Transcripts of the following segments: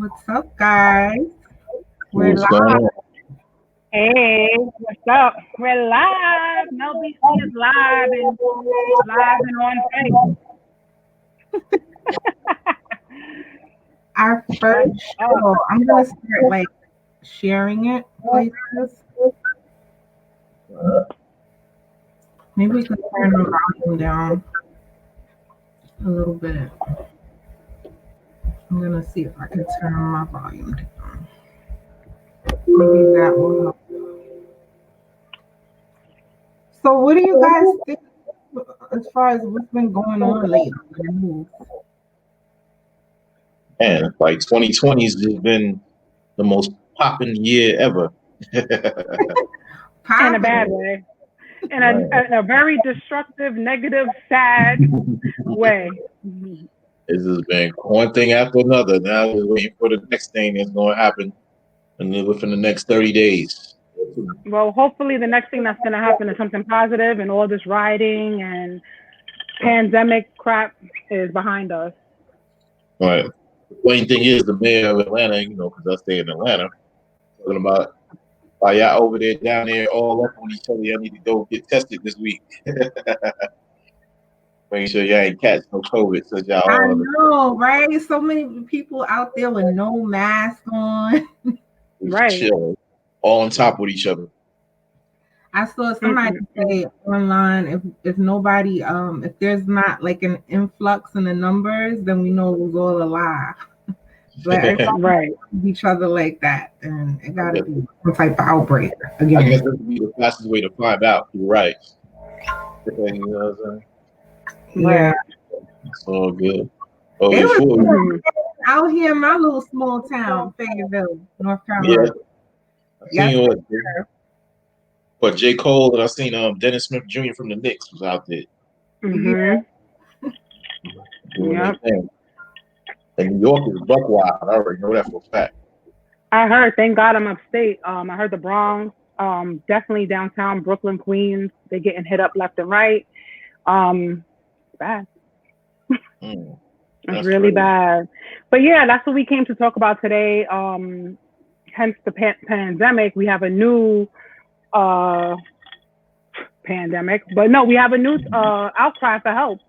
What's up, guys? We're What's going live. on? Hey, what's up? We're live. No BC is live and on tape. Our first What's up? show. I'm gonna start sharing it places. Maybe we can turn the volume down a little bit. I'm gonna see if I can turn my volume down. Maybe that will help. So, what do you guys think as far as what's been going on lately in the news? Man, like 2020 has just been the most popping year ever. In a bad Popping. way. In a, Man, in a very destructive, negative, sad way. it's just been one thing after another. Now we're waiting for the next thing that's going to happen within the next 30 days. Well, hopefully the next thing that's going to happen is something positive and all this rioting and pandemic crap is behind us. But the funny thing is, the mayor of Atlanta, because I stay in Atlanta, talking about, why y'all over there, down there, all up on each other, y'all need to go get tested this week. Make sure y'all ain't catch no COVID, so y'all I all know, right? So many people out there with no mask on. just Right. chill, all on top with each other. I saw somebody Mm-mm-mm. say online if nobody if there's not like an influx in the numbers, then we know it was all a lie. But if Right. each other like that, then it I gotta guess, be some type of outbreak I guess again. this would be the fastest way to find out. You're right. You know what I'm saying? Yeah. Right. It's all good. Oh, It was before, Mm-hmm. out here in my little small town, Fayetteville, North yeah, Carolina. I Yes, seen sir. what J. Cole and I seen Dennis Smith Jr. from the Knicks was out there Yeah. Mm-hmm. doing their Yep. thing. And New York is buck wild. I already know that for a fact. I heard, thank God I'm upstate. I heard the Bronx, definitely downtown Brooklyn, Queens. They're getting hit up left and right. It's bad. Mm, It's that's really crazy. bad. But yeah, that's what we came to talk about today. Hence the pandemic. We have a new uh, pandemic, but no, we have a new outcry for help.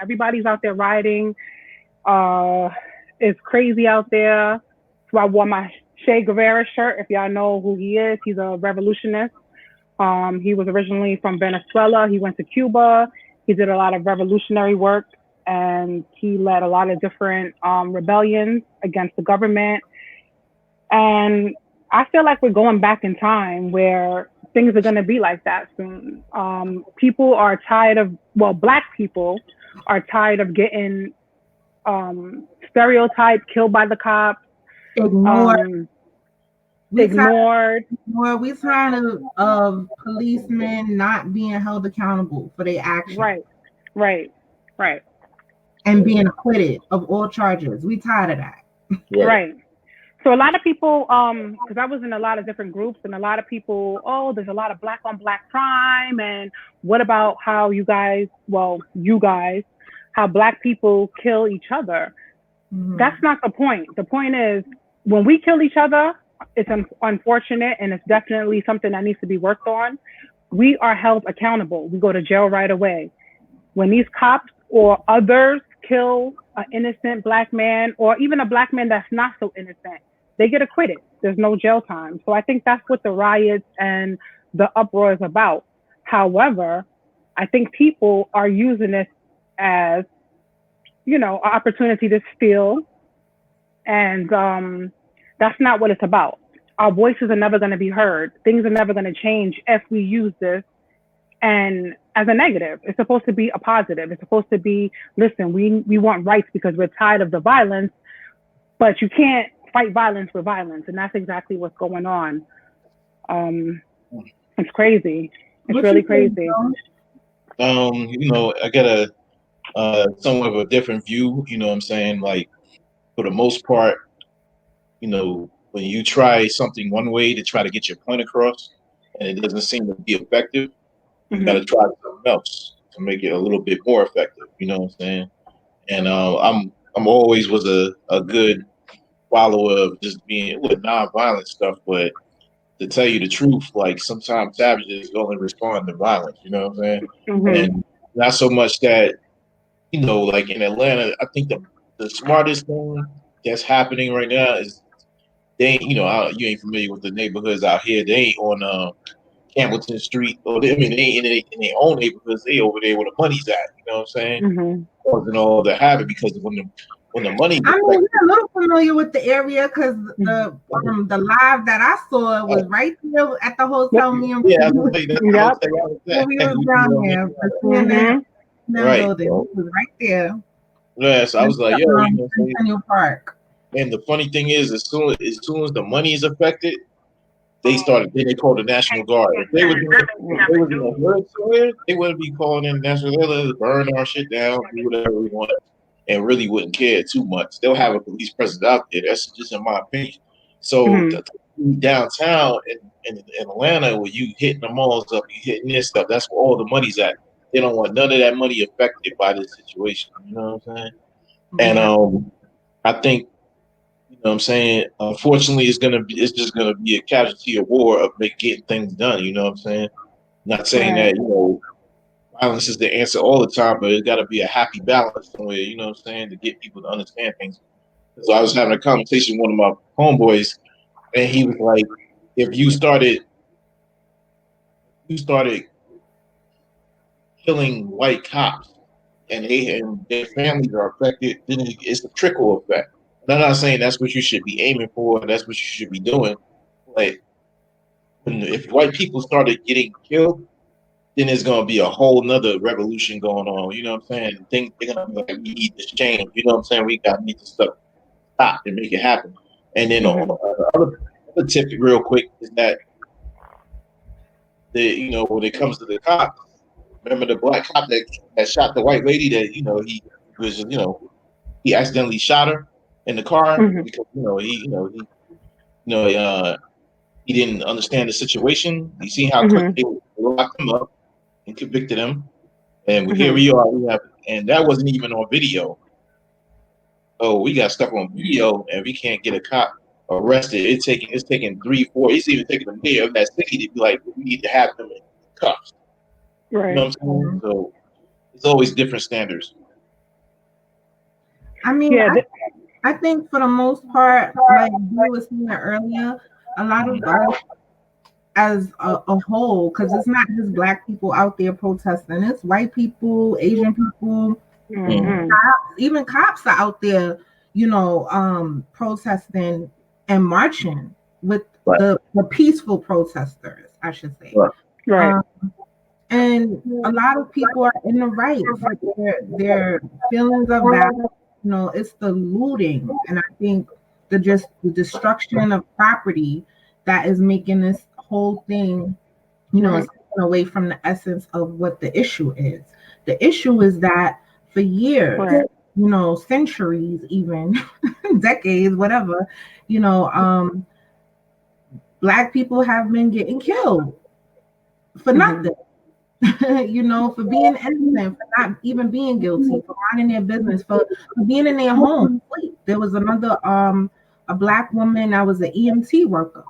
Everybody's out there rioting. Uh, it's crazy out there. So I wore my Che Guevara shirt. If y'all know who he is, he's a revolutionist. He was originally from Venezuela. He went to Cuba. He did a lot of revolutionary work, and he led a lot of different rebellions against the government. And I feel like we're going back in time where things are going to be like that soon. People are tired of, well, Black people are tired of getting stereotyped, killed by the cops, Ignore. um, We tired ignored. we tired of policemen not being held accountable for their actions Right, right, right, and being acquitted of all charges. We tired of that. Right. right. So a lot of people, because I was in a lot of different groups, and a lot of people, oh, there's a lot of black on black crime, and what about how you guys, how Black people kill each other? That's Mhm. not the point. The point is when we kill each other, it's unfortunate, and it's definitely something that needs to be worked on. We are held accountable. We go to jail right away. When these cops or others kill an innocent Black man, or even a Black man that's not so innocent, they get acquitted. There's no jail time. So I think that's what the riots and the uproar is about. However, I think people are using this as, an opportunity to steal, and that's not what it's about. Our voices are never going to be heard. Things are never going to change if we use this and as a negative. It's supposed to be a positive. It's supposed to be, listen, we want rights because we're tired of the violence, but you can't fight violence with violence, and that's exactly what's going on. Um, it's crazy. It's What you really think, crazy. Joe? I got a somewhat of a different view. You know what I'm saying? Like for the most part, when you try something one way to try to get your point across, and it doesn't seem to be effective, you got Hmm. to try something else to make it a little bit more effective. You know what I'm saying? And I'm always was a good follower of just being with non-violent stuff, but to tell you the truth, like sometimes savages only respond to violence. You know what I'm saying? Mhm. And not so much that like in Atlanta, I think the smartest thing that's happening right now is they ain't, you ain't familiar with the neighborhoods out here. They ain't on Campbellton Street, or I mean, they ain't in their own neighborhoods. They over there where the money's at. You know what I'm saying? Mhm. Causing all the havoc because when the money, I mean, we're a little familiar with the area because Mhm. the live that I saw was right there at the Yep. hotel. Me and yeah, was, that's Yep. the whole when thing we I was was down at. there, the Mhm. CNN Right. building was right there. Yeah, so I was like, yo, Centennial Park. and the funny thing is, as soon as the money is affected, then they call the National Guard. If they was in a hood somewhere, they wouldn't be calling in the National Guard. They'll burn our shit down, do whatever we want, and really wouldn't care too much. They'll have a police presence out there. That's just in my opinion. So Mhm. downtown in Atlanta, where you hitting the malls up, you hitting this stuff, that's where all the money's at. They don't want none of that money affected by this situation. You know what I'm saying? And Yeah. I think what I'm saying, unfortunately, it's just gonna be a casualty of war of getting things done. You know what I'm saying? Not saying Right. that violence is the answer all the time, but it's got to be a happy balance somewhere. You know what I'm saying, to get people to understand things. So I was having a conversation with one of my homeboys, and he was like, "If you started killing white cops, and their families are affected, then it's a trickle effect." And I'm not saying that's what you should be aiming for, and that's what you should be doing, but if white people started getting killed, then there's gonna be a whole nother revolution going on. You know what I'm saying? They're gonna be like, we need this change. You know what I'm saying? We got to need to stop and make it happen. And then Mhm. other tip, real quick, is that when it comes to the cops, remember the black cop that shot the white lady that he was he accidentally shot her in the car Mhm. because you know he didn't understand the situation. You see how quick Mhm. they locked him up and convicted him. And here Mhm. we are. And that wasn't even on video. Oh, we got stuff on video, and we can't get a cop arrested. It's taking 3, 4. It's even taking the mayor of that city to be like, we need to have them in cuffs. You know Right. what I'm saying? So it's always different standards. I mean, Yeah. I think for the most part, like you were saying earlier, a lot of us as a whole, because it's not just black people out there protesting, it's white people, Asian people, Mhm. cops, even cops are out there, protesting and marching with Right. the peaceful protesters, I should say. Right. Right. Um, and a lot of people are in the right for their feelings of balance. It's the looting, and I think the destruction of property that is making this whole thing, Right. is taken away from the essence of what the issue is. The issue is that for years, Right. centuries, even decades, whatever, you know, um, black people have been getting killed for Mhm. nothing. For being innocent, for not even being guilty, for minding their business, for being in their home. Sleep. There was another a black woman that was an EMT worker.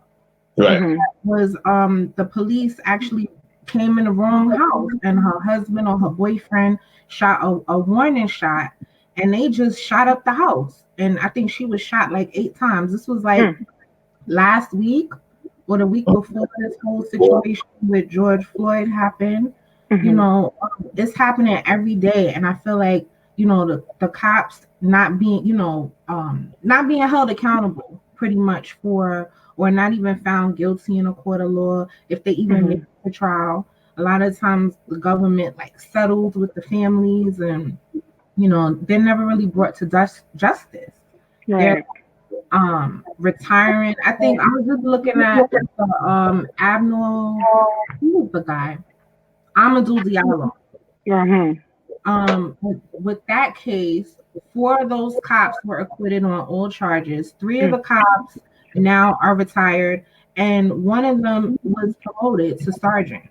Right. Mhm. Was the police actually came in the wrong house, and her husband or her boyfriend shot a warning shot, and they just shot up the house. And I think she was shot like 8 times. This was like Mhm. last week or the week before this whole situation with George Floyd happened. Mhm. It's happening every day, and I feel like the cops not being held accountable pretty much for, or not even found guilty in a court of law if they even make Mhm. the trial. A lot of times the government like settles with the families, and they're never really brought to justice. They're Right. retiring. I think I was just looking at the Abnul, who was the guy? Amadou Diallo. Mhm. With that case, 4 of those cops were acquitted on all charges. 3 of Mhm. the cops now are retired, and one of them was promoted to sergeant.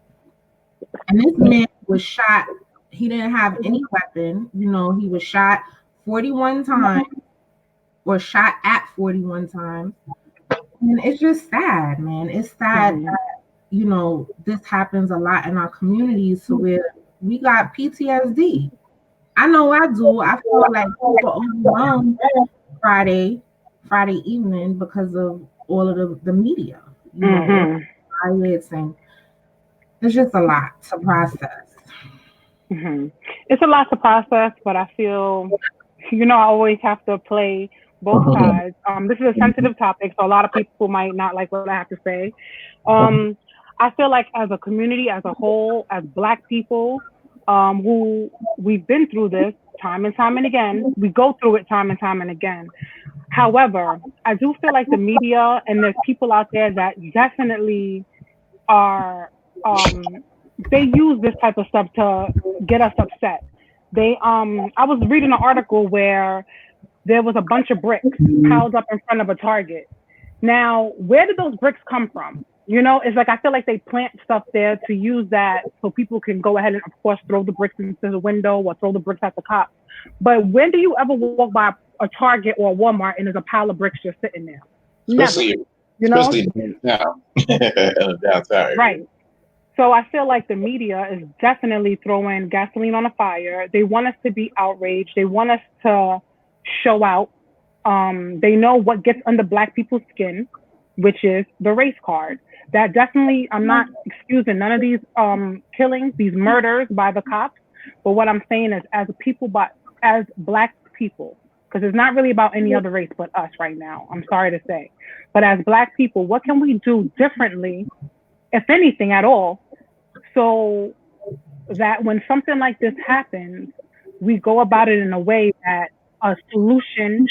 And this man was shot. He didn't have any weapon. He was shot 41 times or shot at 41 times. And it's just sad, man. It's sad Mhm. that, this happens a lot in our communities to where we got PTSD. I know I do. I feel like super overwhelmed Friday, Friday evening because of all of the media, all Mhm. the riots, and it's just a lot to process. Mhm. It's a lot to process, but I feel, I always have to play both sides. This is a sensitive topic, so a lot of people might not like what I have to say. Um, I feel like as a community, as a whole, as Black people, who we've been through this time and time and again, we go through it time and time and again. However, I do feel like the media and there's people out there that definitely are they use this type of stuff to get us upset. I was reading an article where there was a bunch of bricks piled up in front of a Target. Now, where did those bricks come from? It's like I feel like they plant stuff there to use that so people can go ahead and, of course, throw the bricks into the window or throw the bricks at the cops. But when do you ever walk by a Target or a Walmart and there's a pile of bricks just sitting there? Never. especially You know? especially downtown. Downtown area. Right. So I feel like the media is definitely throwing gasoline on a fire. They want us to be outraged. They want us to show out. They know what gets under Black people's skin, which is the race card. That definitely, I'm not excusing none of these killings, these murders by the cops. But what I'm saying is, as Black people, because it's not really about any other race but us right now. I'm sorry to say, but as Black people, what can we do differently, if anything at all, so that when something like this happens, we go about it in a way that a solution,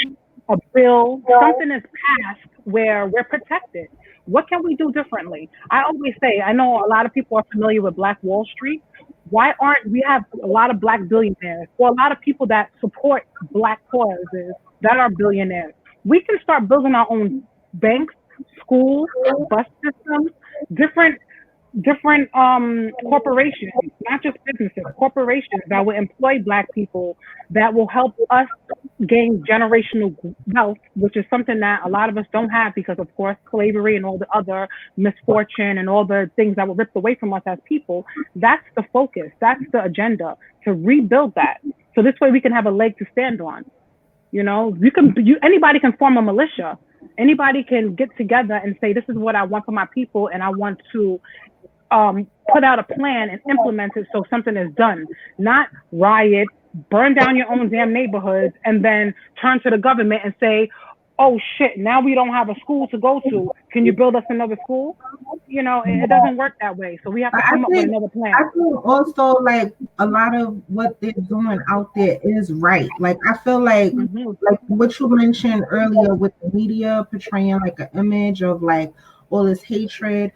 a bill, something is passed where we're protected. What can we do differently? I always say, I know a lot of people are familiar with Black Wall Street. Why aren't we have a lot of Black billionaires or a lot of people that support Black causes that are billionaires? We can start building our own banks, schools, bus systems, different corporations, not just businesses, corporations that will employ Black people, that will help us gain generational wealth, which is something that a lot of us don't have because, of course, slavery and all the other misfortune and all the things that were ripped away from us as people. That's the focus. That's the agenda, to rebuild that. So this way we can have a leg to stand on. Anybody can form a militia. Anybody can get together and say, this is what I want for my people, and I want to put out a plan and implement it so something is done. Not riot, burn down your own damn neighborhoods, and then turn to the government and say, oh shit, now we don't have a school to go to. Can you build us another school? It doesn't work that way. So we have to come up with another plan. I think also like a lot of what they're doing out there is right. Like I feel like like what you mentioned earlier with the media portraying like an image of like all this hatred.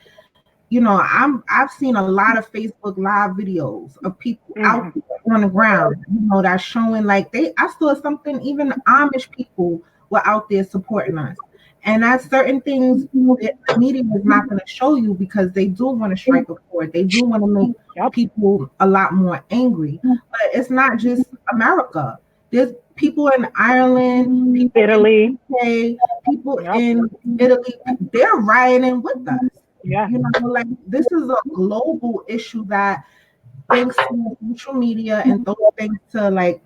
I've seen a lot of Facebook live videos of people out on the ground, that's showing like I saw something, even Amish people were out there supporting us. And that's certain things that the media is not going to show you because they do want to strike a chord. They do want to make people a lot more angry. But it's not just America. There's people in Ireland, people Italy, in UK, people in Italy. They're rioting with us. Yeah. Like this is a global issue that thanks to social media and those things to like,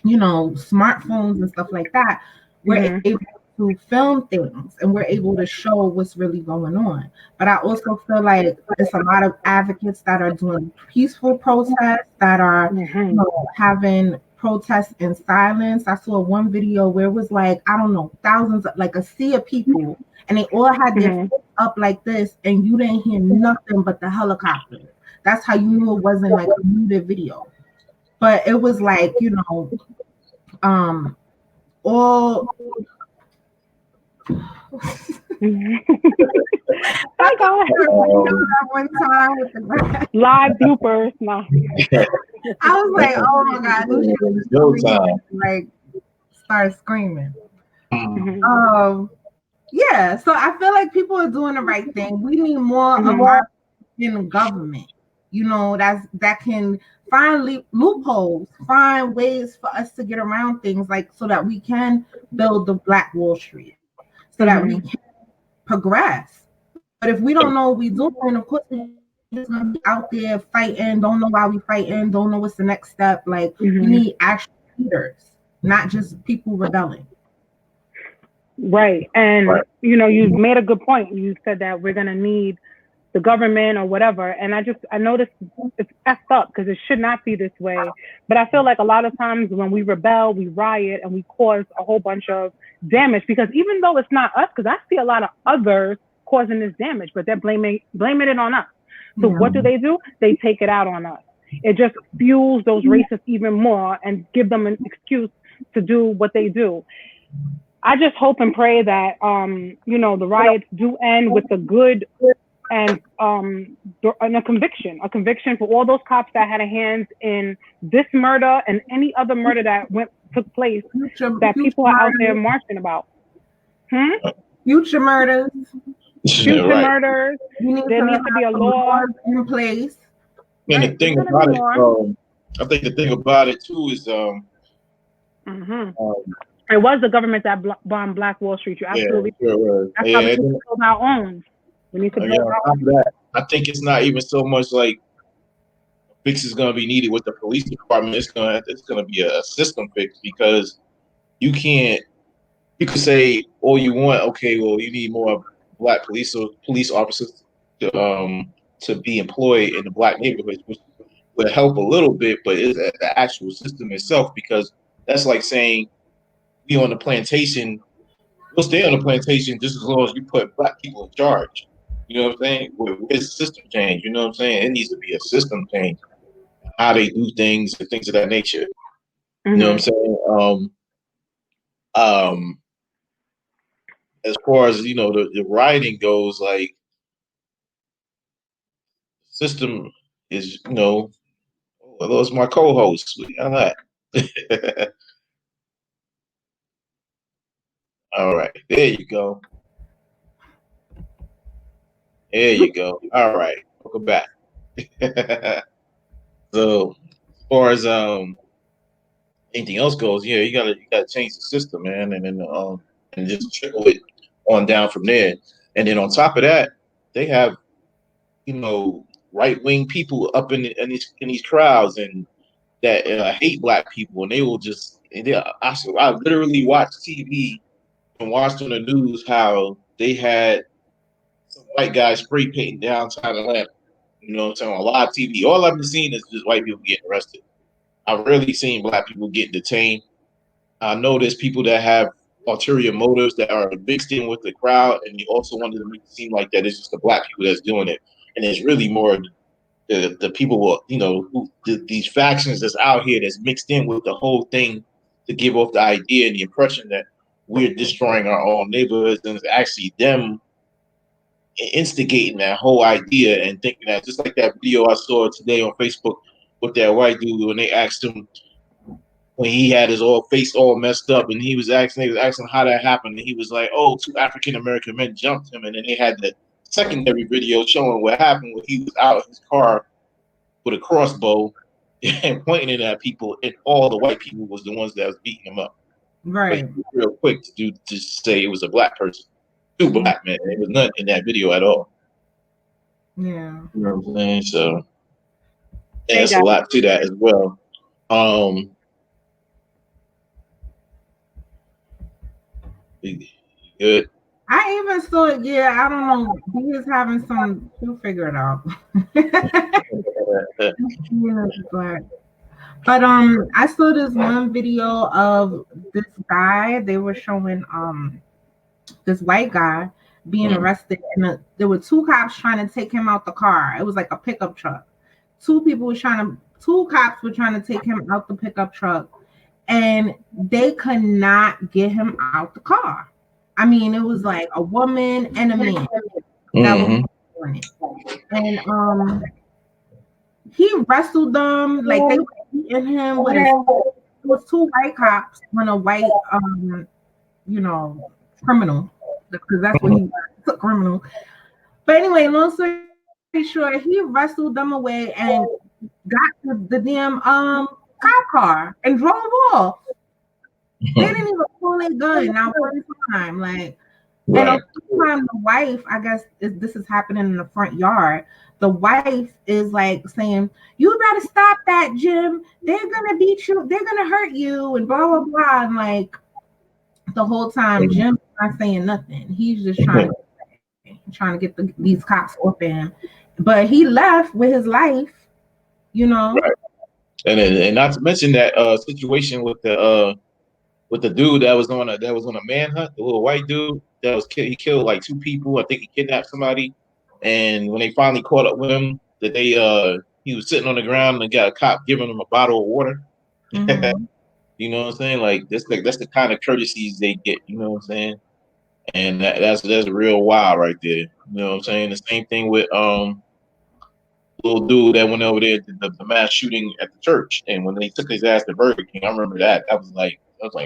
smartphones and stuff like that, we're able to film things and we're able to show what's really going on. But I also feel like it's a lot of advocates that are doing peaceful protests, that are having protests in silence. I saw one video where it was like, I don't know, thousands, like a sea of people, and they all had their foot up like this, and you didn't hear nothing but the helicopter. That's how you knew it wasn't like a muted video. But it was like, all I got one time with the live bloopers. No. I was like, oh my god, like start screaming. Yeah, so I feel like people are doing the right thing. We need more of our government, that can find loopholes, find ways for us to get around things, like so that we can build the Black Wall Street, so that we can progress. But if we don't know what we're doing, of course we're just gonna be out there fighting, don't know why we fighting, don't know what's the next step. Like we need actual leaders, not just people rebelling. Right. And, you know, you've made a good point. You said that we're going to need the government or whatever. And I noticed it's effed up because it should not be this way. But I feel like a lot of times when we rebel, we riot and we cause a whole bunch of damage, because even though it's not us, because I see a lot of others causing this damage, but they're blaming it on us. So what do? They take it out on us. It just fuels those racists even more and give them an excuse to do what they do. I just hope and pray that, you know, the riots do end with a good and a conviction for all those cops that had a hand in this murder and any other murder that took place that people are out there marching about. Future murders. Future murders. There needs to be a law in place. And the thing about it, I think the thing about it too is, it was the government that bombed Black Wall Street. You absolutely. Yeah, sure. That's how we need to build our own. We need to build our own. I think it's not even so much like a fix is going to be needed with the police department. It's going to be a system fix, because you can't. You could say all you want. Okay, well, you need more Black police officers to be employed in the Black neighborhoods, which would help a little bit. But it's the actual system itself, because that's like saying, we on the plantation, we'll stay on the plantation just as long as you put Black people in charge. You know what I'm saying? Where's the system change? You know what I'm saying? It needs to be a system change, how they do things and things of that nature. You know what I'm saying? As far as, you know, the rioting goes, like, system is, you know, those my co-hosts. All right. All right, there you go. There you go. All right, welcome back. So, as far as anything else goes, yeah, you gotta change the system, man, and just trickle it on down from there. And then on top of that, they have, you know, right-wing people up in these crowds and that hate Black people, and they will just. I literally watched TV and watched on the news how they had some white guys spray painting downtown Atlanta. You know what I'm saying? On live TV. All I've been seeing is just white people getting arrested. I've rarely seen Black people getting detained. I know there's people that have ulterior motives that are mixed in with the crowd, and you also want to make it seem like that it's just the Black people that's doing it. And it's really more the people, you know, these factions that's out here that's mixed in with the whole thing to give off the idea and the impression that we're destroying our own neighborhoods, and it's actually them instigating that whole idea and thinking that, just like that video I saw today on Facebook with that white dude when they asked him, when he had his face all messed up, and they was asking how that happened, and he was like, "Oh, 2 African American men jumped him," and then they had the secondary video showing what happened when he was out of his car with a crossbow and pointing it at people, and all the white people was the ones that was beating him up. Right. But real quick to say it was a Black person, 2 Black men. There was nothing in that video at all. Yeah. You know what I'm saying? So there's a lot to that as well. Good. I even saw it. Yeah, I don't know. He is having some. He'll figure it out. But I saw this one video of this guy. They were showing this white guy being arrested, and there were 2 cops trying to take him out the car. It was like a pickup truck. 2 cops were trying to take him out the pickup truck, and they could not get him out the car. I mean, it was like a woman and a man that was doing it. And he wrestled them, like they were beating him with it was 2 white cops and a white you know, criminal, because that's what he was, a criminal. But anyway, long story short, he wrestled them away, and got the damn cop car and drove off. They didn't even pull a gun not one time. Like, and Right. time the wife, I guess this is happening in the front yard. The wife is like saying, "You better stop that, Jim. They're gonna beat you. They're gonna hurt you," and blah blah blah. And like the whole time, Jim's not saying nothing. He's just trying to get these cops off him. But he left with his life, you know. Right. And not to mention that situation with the dude that was on a manhunt, the little white dude that was he killed like 2 people. I think he kidnapped somebody, and when they finally caught up with him, that they he was sitting on the ground and got a cop giving him a bottle of water. Mm-hmm. You know what I'm saying? Like that's the kind of courtesies they get. You know what I'm saying? And that's real wild right there. You know what I'm saying? The same thing with little dude that went over there to the mass shooting at the church, and when they took his ass to Burger King, I remember that. I was like,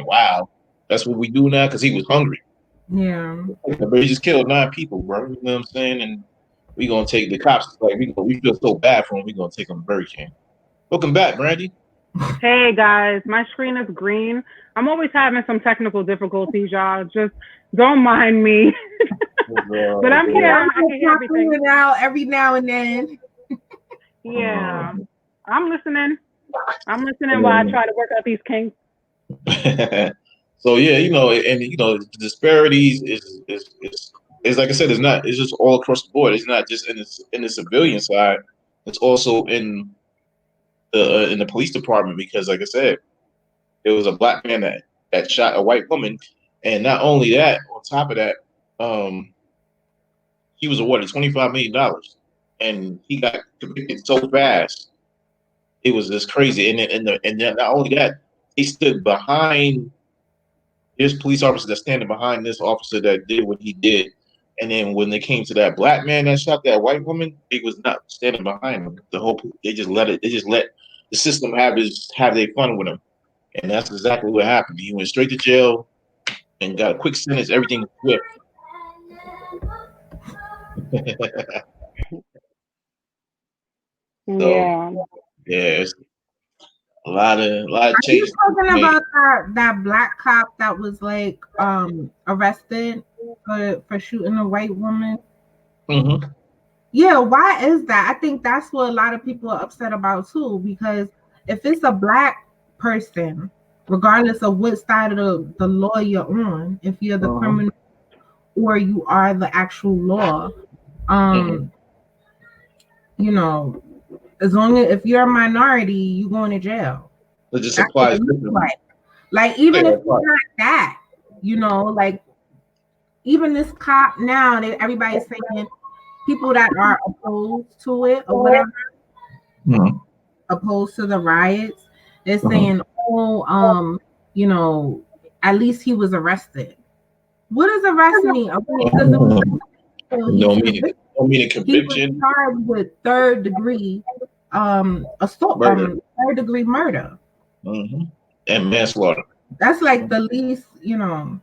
wow, that's what we do now because he was hungry. Yeah. But he just killed 9 people, bro. You know what I'm saying? And we gonna take the cops. Like we feel so bad for him. We gonna take him to Burger King. Welcome back, Brandy. Hey guys, my screen is green. I'm always having some technical difficulties, y'all. Just don't mind me. But I'm here. I can hear everything. Out every now and then. Yeah, I'm listening. While I try to work out these kinks. So yeah, the disparities is like I said, it's just all across the board. It's not just in the civilian side. It's also in the police department because, like I said, there was a black man that shot a white woman, and not only that, on top of that, he was awarded $25 million, and he got convicted so fast. It was just crazy, and then not only that, he stood behind. There's police officers that standing behind this officer that did what he did, and then when they came to that black man that shot that white woman, he was not standing behind him. They just let it. They just let the system have their fun with him, and that's exactly what happened. He went straight to jail and got a quick sentence. Everything was swift. So Yeah. yeah, it's a lot of Are you changes. talking about that black cop that was like arrested for shooting a white woman? Mm-hmm. Yeah, why is that? I think that's what a lot of people are upset about too, because if it's a black person, regardless of what side of the law you're on, if you're the criminal or you are the actual law, Mm-hmm. you know, as long as if you're a minority, you going to jail. It just That's what applies it looks differently. like. Like even if you're not that, like even this cop now, everybody's saying people that are opposed to it or whatever, Mm-hmm. opposed to the riots, they're Mm-hmm. saying, oh, at least he was arrested. What does arrest mean? Okay, because Don't mean a he was conviction. charged with third degree assault, Murder. third degree murder. Mm-hmm. And manslaughter. That's like the least, Yeah. I'm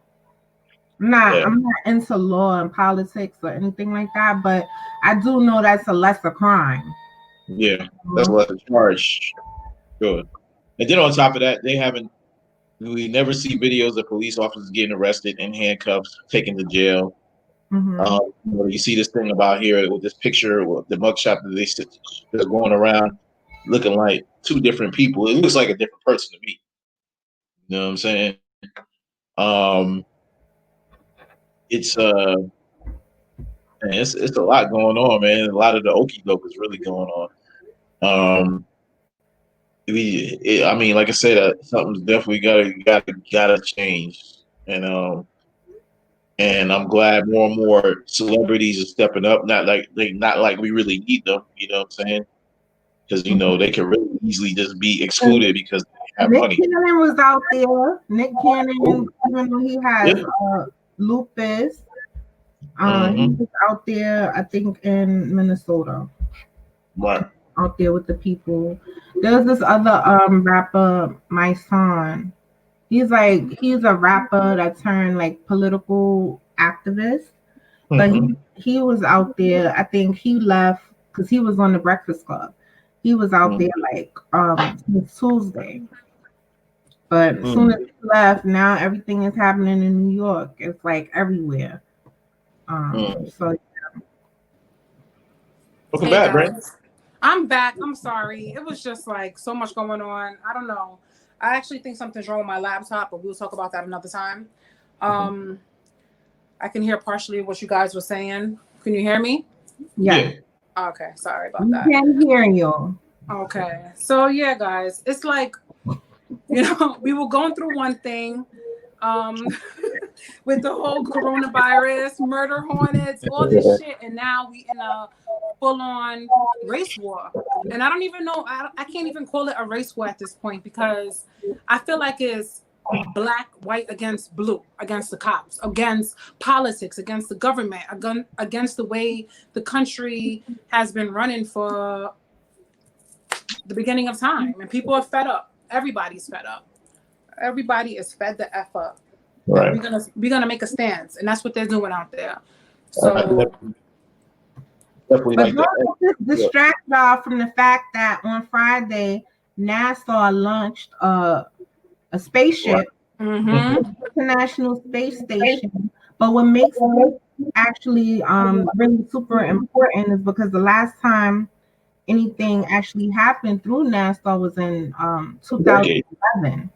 not into law and politics or anything like that, but I do know that's a lesser crime. Yeah. That's what the charge. Good. And then on top of that, we never see videos of police officers getting arrested in handcuffs, taken to jail. Mm-hmm. You see this thing about here with this picture, with the mugshot that they're going around looking like 2 different people. It looks like a different person to me. You know what I'm saying? Um, it's it's a lot going on, man. A lot of the okey doke is really going on. I mean, like I said, something's definitely gotta change, and I'm glad more and more celebrities are stepping up. Not like we really need them. You know what I'm saying? Because they can really easily just be excluded because they have Nick money. Cannon was out there. Nick Cannon, even though he has Yeah. lupus, he Mm-hmm. was out there, I think, in Minnesota, Right. out there with the people. There's this other rapper, my son. He's a rapper that turned like political activist, but Mm-hmm. he was out there. I think he left because he was on the Breakfast Club. He was out there like since Tuesday. But as soon as he left, now everything is happening in New York. It's like everywhere. So Welcome Hey back, Brent. guys, I'm back. I'm sorry. It was just like so much going on. I don't know. I actually think something's wrong with my laptop, but we'll talk about that another time. I can hear partially what you guys were saying. Can you hear me? yeah. Okay, sorry about We that. can't hear you. Okay, so yeah, guys, it's like, you know, we were going through one thing with the whole coronavirus, murder hornets, all this shit, and now we in a full-on race war. And I don't even know, I can't even call it a race war at this point, because I feel like it's black, white against blue, against the cops, against politics, against the government, against the way the country has been running for the beginning of time. And people are fed up. Everybody's fed up. Everybody is fed the F up. Right. We're gonna make a stance, and that's what they're doing out there. So definitely But like don't that. let this distract y'all from the fact that on Friday, NASA launched a spaceship to the International Space Station. But what makes it actually really super important is because the last time anything actually happened through NASA was in 2011.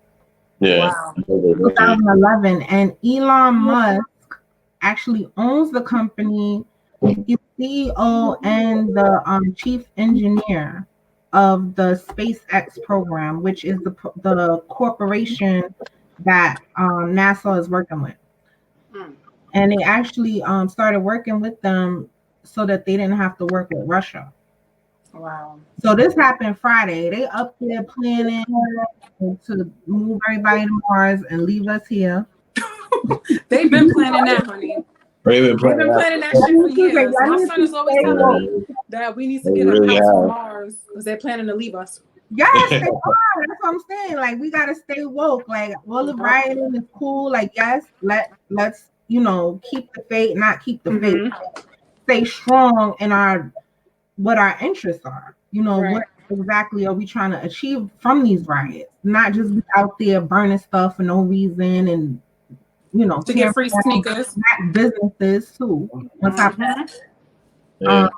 Yeah. wow. 2011, and Elon Musk actually owns the company. He's CEO and the chief engineer of the SpaceX program, which is the corporation that NASA is working with. And they actually started working with them so that they didn't have to work with Russia. Wow. So this happened Friday. They up there planning to move everybody to Mars and leave us here. They've been planning that, honey. They've been planning that shit for years. My son is always telling me that we need to get a house on Mars because they're planning to leave us. Yes, they are. That's what I'm saying. Like, we gotta stay woke. Like, all the rioting is cool. Like, yes, let's keep the faith, not keep the faith. Stay strong in what our interests are. What exactly are we trying to achieve from these riots? Not just be out there burning stuff for no reason and to get free sneakers, businesses too. On top of that, and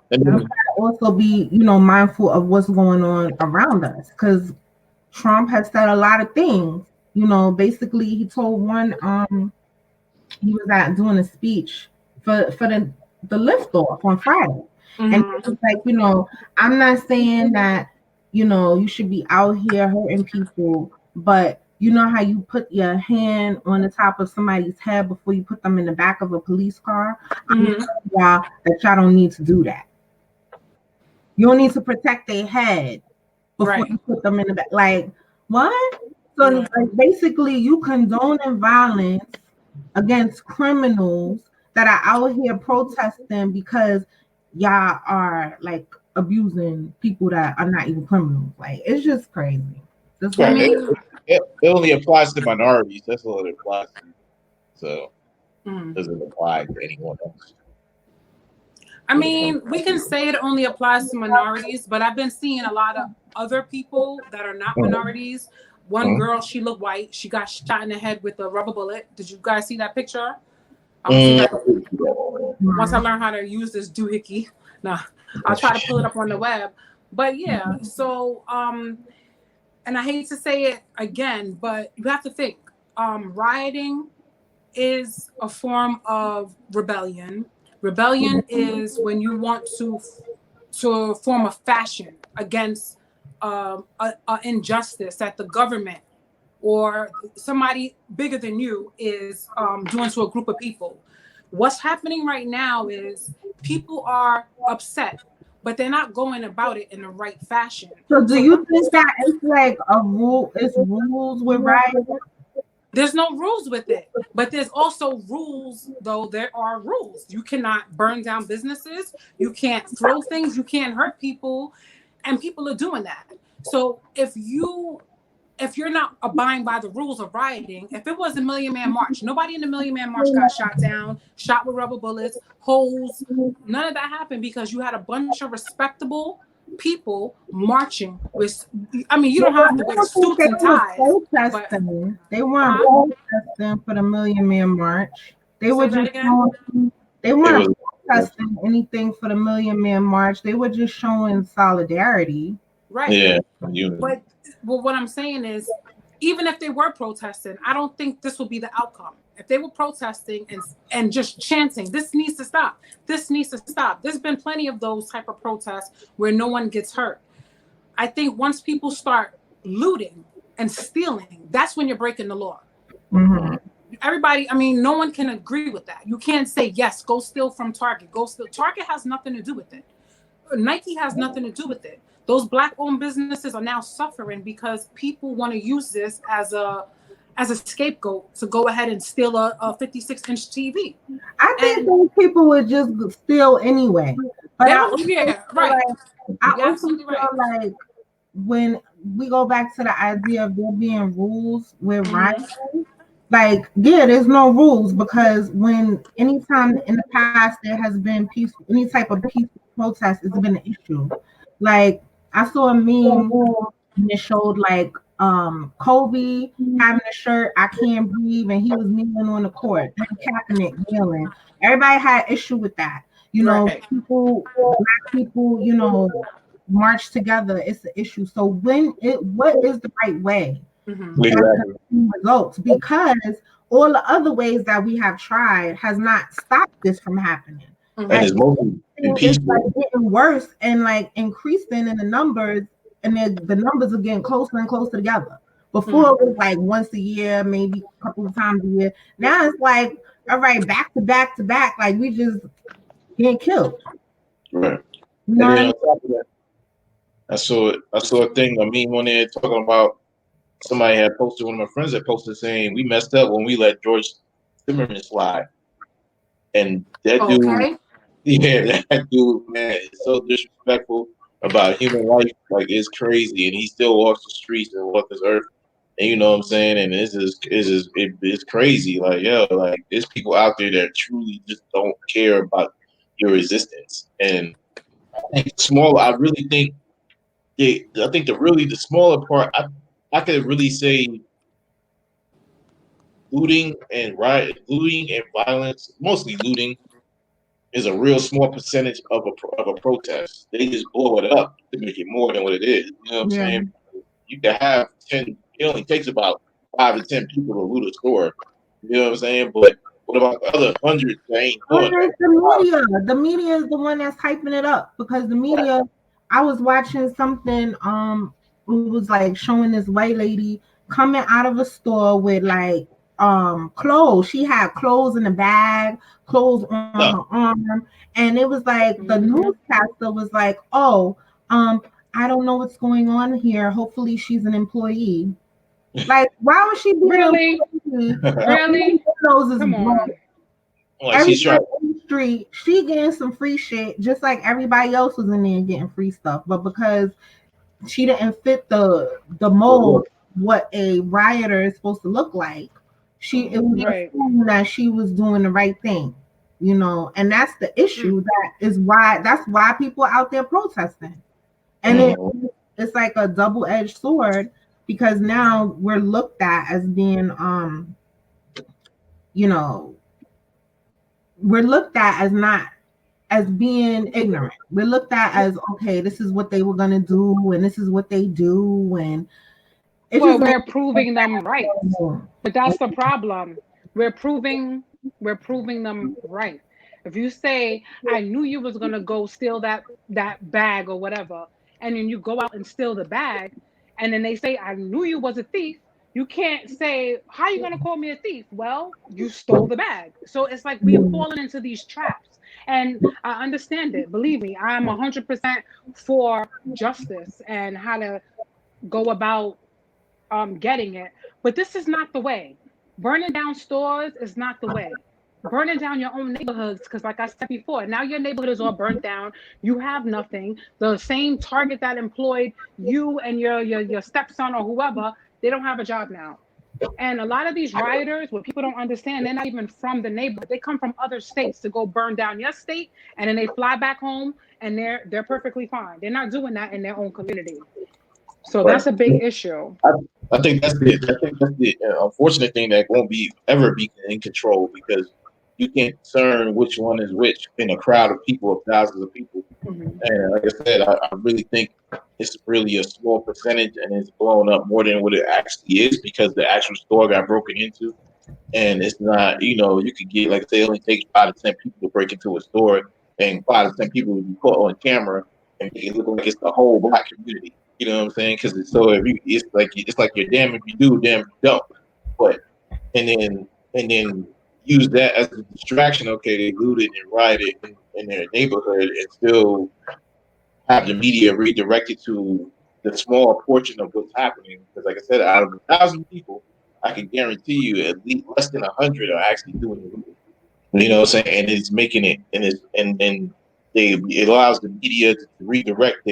also be mindful of what's going on around us, because Trump has said a lot of things. Basically, he told one he was out doing a speech for the liftoff on Friday. And it's like, I'm not saying that, you should be out here hurting people, but you know how you put your hand on the top of somebody's head before you put them in the back of a police car? I'm telling y'all that y'all don't need to do that. You don't need to protect their head before you put them in the back. Like, what? So like, basically, you condoning violence against criminals that are out here protesting because y'all are like abusing people that are not even criminals. Like, it's just crazy. It only applies to minorities. That's all it applies to. So it doesn't apply to anyone else. I mean, we can say it only applies to minorities, but I've been seeing a lot of other people that are not minorities. One girl, she looked white. She got shot in the head with a rubber bullet. Did you guys see that picture? Once I learn how to use this doohickey, I'll try to pull it up on the web. But yeah, so and I hate to say it again, but you have to think, rioting is a form of rebellion. Rebellion is when you want to form a fashion against an injustice that the government or somebody bigger than you is doing to a group of people. What's happening right now is people are upset, but they're not going about it in the right fashion. So do you think that it's like a rule? It's rules with rioting? There's no rules with it, but there's also rules, though there are rules. You cannot burn down businesses. You can't throw things. You can't hurt people. And people are doing that. So if you're not abiding by the rules of rioting, if it was a Million Man March, nobody in the Million Man March got shot down, shot with rubber bullets, holes. None of that happened because you had a bunch of respectable people marching with. I mean, you don't have to wear suits and ties, but they weren't protesting for the Million Man March. They were just showing, they weren't protesting anything for the Million Man March. They were just showing solidarity. Right. Yeah. But what I'm saying is, even if they were protesting, I don't think this will be the outcome. If they were protesting and just chanting, this needs to stop. This needs to stop. There's been plenty of those type of protests where no one gets hurt. I think once people start looting and stealing, that's when you're breaking the law. Mm-hmm. Everybody, I mean, no one can agree with that. You can't say, yes, go steal from Target. Go steal. Target has nothing to do with it. Nike has nothing to do with it. Those Black-owned businesses are now suffering because people want to use this as a scapegoat to go ahead and steal a 56-inch TV. I think those people would just steal anyway. But I also feel like when we go back to the idea of there being rules with riots, like, yeah, there's no rules, because when anytime in the past there has been peaceful, any type of peaceful protest, it's been an issue. Like, I saw a meme and it showed like Kobe having a shirt, I can't breathe, and he was kneeling on the court, and Kaepernick kneeling. Everybody had issue with that. You know, Black people, you know, march together. It's an issue. So what is the right way? Exactly. Results, because all the other ways that we have tried has not stopped this from happening. And it's mostly it's like getting worse and like increasing in the numbers, and then the numbers are getting closer and closer together. Before it was like once a year, maybe a couple of times a year. Now it's like, all right, back to back to back, like we just getting killed. Right. You know, and then on top of that, I saw a thing, a meme on there talking about, somebody had posted, one of my friends had posted saying, we messed up when we let George Zimmerman slide. And that dude, yeah, that dude, man, is so disrespectful about human life. Like, it's crazy. And he still walks the streets and walks this earth. And you know what I'm saying? And it's crazy. Like, yo, like, there's people out there that truly just don't care about your resistance. And I really think the smaller part, I could really say looting and violence, mostly looting, is a real small percentage of a protest. They just blow it up to make it more than what it is. You know what I'm saying? You can have 10. It only takes about 5 to 10 people to loot a store. You know what I'm saying? But what about the other hundreds that ain't doing that? The media is the one that's hyping it up, because the media. I was watching something. It was like showing this white lady coming out of a store with like clothes. She had clothes in a bag, clothes on her arm, and it was like the newscaster was like, "Oh, I don't know what's going on here. Hopefully, she's an employee." Like, why would she be really? Really? Come on. Everybody in the street, she getting some free shit, just like everybody else was in there getting free stuff. But because she didn't fit the mold, what a rioter is supposed to look like, it was assumed that she was doing the right thing, you know. And that's the issue. That's why people are out there protesting, and it's like a double-edged sword, because now we're looked at as being, you know, we're looked at as not as being ignorant. We're looked at as, okay, this is what they were gonna do, and this is what they do, and we're proving them right. But that's the problem. We're proving them right. If you say, I knew you was gonna go steal that bag or whatever, and then you go out and steal the bag, and then they say, I knew you was a thief, you can't say, how are you going to call me a thief? Well, you stole the bag. So it's like we have fallen into these traps. And I understand it. Believe me, I'm 100% for justice and how to go about getting it. But this is not the way. Burning down stores is not the way. Burning down your own neighborhoods, because like I said before, now your neighborhood is all burnt down. You have nothing. The same Target that employed you and your stepson or whoever, they don't have a job now. And a lot of these rioters, what people don't understand, they're not even from the neighborhood. They come from other states to go burn down your state, and then they fly back home, and they're perfectly fine. They're not doing that in their own community. So Right. that's a big issue. I think that's the unfortunate thing that won't be ever be in control because you can't discern which one is which in a crowd of people, of thousands of people. Mm-hmm. And like I said, I really think it's really a small percentage, and it's blowing up more than what it actually is because the actual store got broken into, and it's not. You could get, like I say, it only takes 5 to 10 people to break into a store, and 5 to 10 people will be caught on camera and make it look like it's the whole black community. You know what I'm saying? Because it's like you're damn if you do, damn if you don't. But and then use that as a distraction. Okay, they looted and rioted in their neighborhood, and still have the media redirected to the small portion of what's happening. Because, like I said, out of 1,000 people, I can guarantee you at least less than 100 are actually doing it. You know what I'm saying? And it's making it, and it allows the media to redirect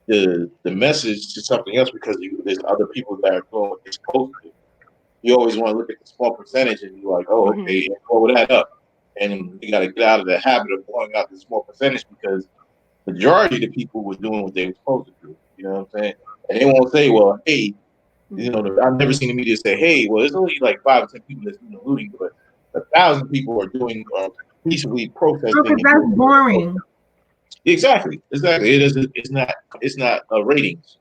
the message to something else because there's other people that are doing what they're supposed to do. You always want to look at the small percentage and you're like, oh, okay, blow that up. And you got to get out of the habit of blowing out the small percentage because majority of the people were doing what they were supposed to do. You know what I'm saying? And they won't say, well, hey, I've never seen the media say, hey, well, there's only like 5 or 10 people that's doing the looting, but 1,000 people are peacefully protesting. Because that's boring. Exactly. It is. It's not ratings,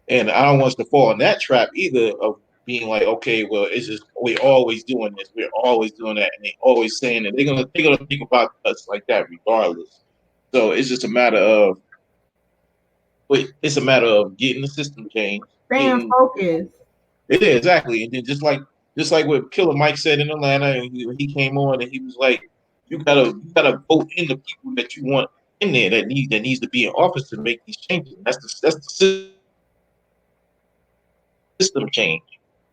and I don't want us to fall in that trap either of being like, okay, well, it's just we're always doing this, we're always doing that, and they always saying that they're gonna think about us like that regardless. So it's just a matter of, getting the system changed, Staying focused. Yeah, exactly. And then just like what Killer Mike said in Atlanta, and he came on and he was like, you gotta vote in the people that you want in there that needs to be in office to make these changes. That's the system change.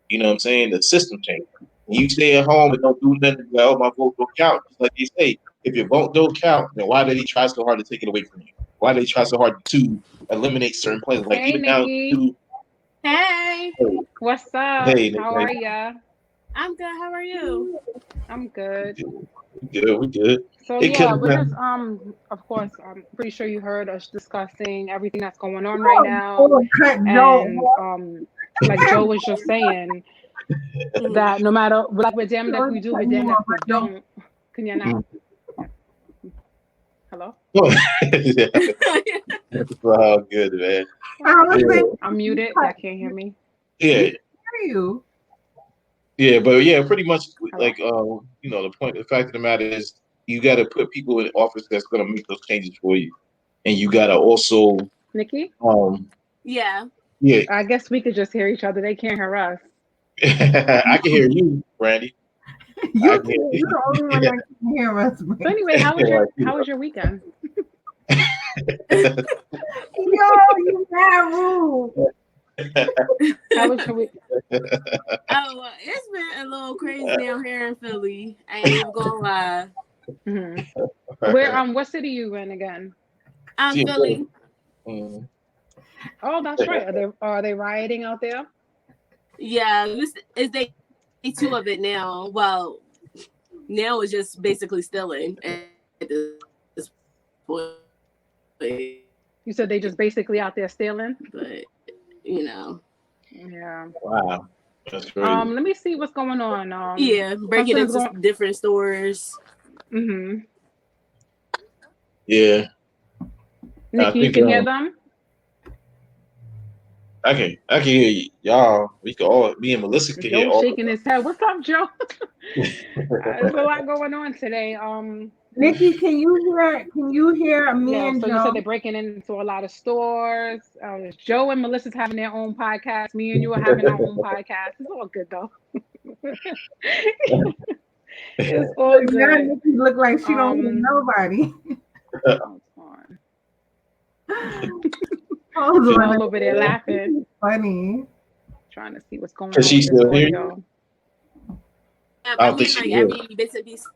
You know what I'm saying? The system change. When you stay at home and don't do nothing, well, my vote don't count. Just like they say, if your vote don't count, then why did he try so hard to take it away from you? Why did they try so hard to eliminate certain places? Like Hey, even now, Nikki. Hey. What's up? Hey, how are ya? I'm good. How are you? I'm good. We good. So It yeah, could- we're just of course, I'm pretty sure you heard us discussing everything that's going on right now. And like Joe was just saying, that no matter, like, we're damned if we do, we're damned if we don't. Can you not? Hello? That's all good, man. I'm muted. Y'all can't hear me. Yeah. You. Yeah, but yeah, pretty much like the fact of the matter is you got to put people in office that's going to make those changes for you, and you got to also Nikki. Yeah. I guess we could just hear each other. They can't hear us. I can hear you, Brandy. You're the only one that can hear us. So anyway, how was your weekend? Yo, you mad rude. How was your week? Oh, it's been a little crazy down here in Philly. I ain't even gonna lie. Mm-hmm. Where what city you in again? Philly. Mm-hmm. Oh, that's right. Are they rioting out there? Yeah, it's day 2 of it now. Well, now it's just basically stealing at this point. You said they just basically out there stealing? But Yeah. Wow. That's crazy. Let me see what's going on. Yeah, breaking into different stores. Mm-hmm. Yeah. Nikki, you can hear them? I can hear y'all. We can all, me and Melissa can hear all. Shaking his head. What's up, Joe? There's a lot going on today. Nikki, can you hear me and so Joe? You said they're breaking into a lot of stores. Joe and Melissa's having their own podcast. Me and you are having our own podcast. It's all good though. It's all good. Now Nikki look like she don't hear nobody. All over there laughing. Funny. Trying to see what's going on. Does she still hear you? Yeah, I mean, like every bits and pieces.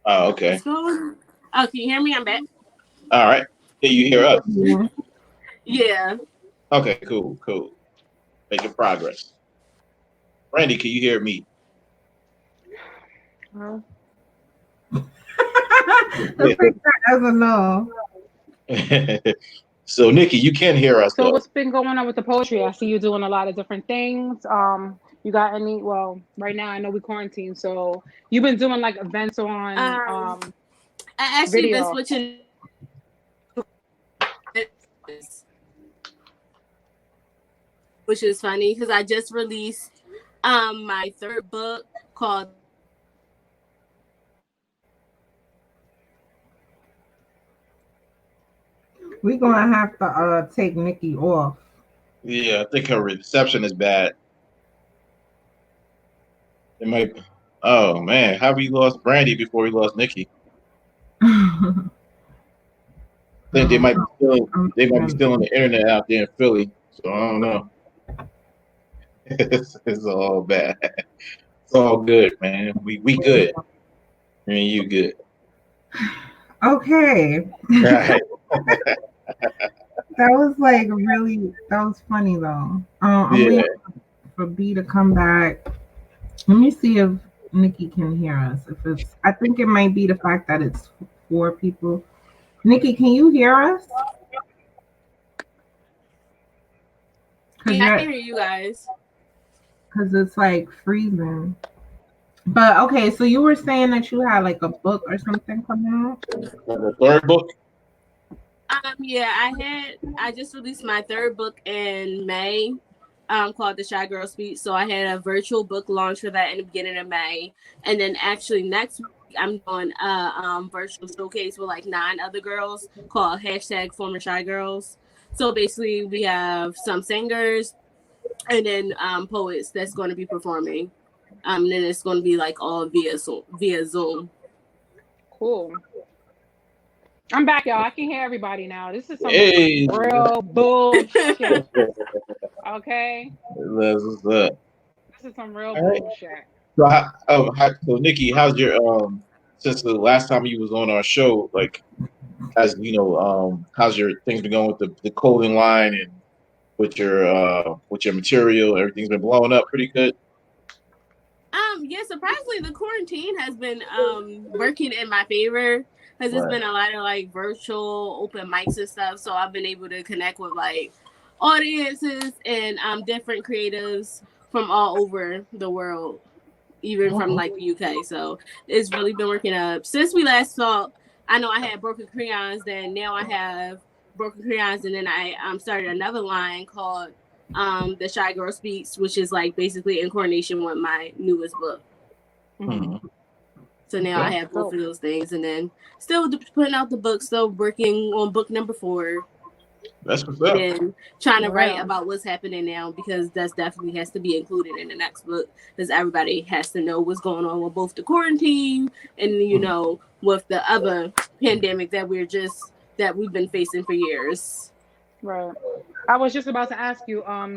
Oh, okay. Oh, can you hear me? I'm back. All right. Can you hear us? Yeah. Okay, cool. Making progress. Randy, can you hear me? Well, Let's take that as a no. So, Nikki, you can hear us so though. what's been going on with the poetry? I see you doing a lot of different things. You got any? Well, right now I know we quarantine, so you've been doing like events on I actually been video. switching, which is funny because I just released my third book called We're gonna have to take Nikki off. Yeah, I think her reception is bad. It might. Oh man, how we lost Brandy before we lost Nikki? I think they might be still. They might be still on the internet out there in Philly. So I don't know. It's all bad. It's all good, man. We good. I mean, you good. Okay. Right. That was like really, that was funny though. I'm Yeah. waiting for B to come back. Let me see if Nikki can hear us. If it's, I think it might be the fact that it's 4 people. Nikki, can you hear us? Yeah, I can hear you guys. Because it's like freezing. But okay, so you were saying that you had like a book or something coming out? The third book. Yeah, I just released my third book in May, called The Shy Girl Speech. So I had a virtual book launch for that in the beginning of May, and then actually next week I'm doing a virtual showcase with like 9 other girls called #Former Shy Girls. So basically, we have some singers and then poets that's going to be performing. And then it's going to be like all via Zoom. Cool. I'm back, y'all. I can hear everybody now. This is some Hey. real bullshit. Okay? That's what's up. This is some real All right. bullshit. So Nikki, how's your since the last time you was on our show, like how's your things been going with the clothing line and with your material? Everything's been blowing up pretty good. Yeah, surprisingly, the quarantine has been working in my favor because there's been a lot of like virtual open mics and stuff. So I've been able to connect with like audiences and different creatives from all over the world, even from like the UK. So it's really been working up since we last talked. I know I had Broken Crayons, then now I have Broken Crayons, and then I started another line called The Shy Girl Speaks, which is like basically in coordination with my newest book. Mm-hmm. So now I have both of those things, and then still putting out the book, still working on book number 4. That's what's up. And trying to write about what's happening now, because that's definitely has to be included in the next book, because everybody has to know what's going on with both the quarantine and with the other pandemic that we've been facing for years. Right. I was just about to ask you, are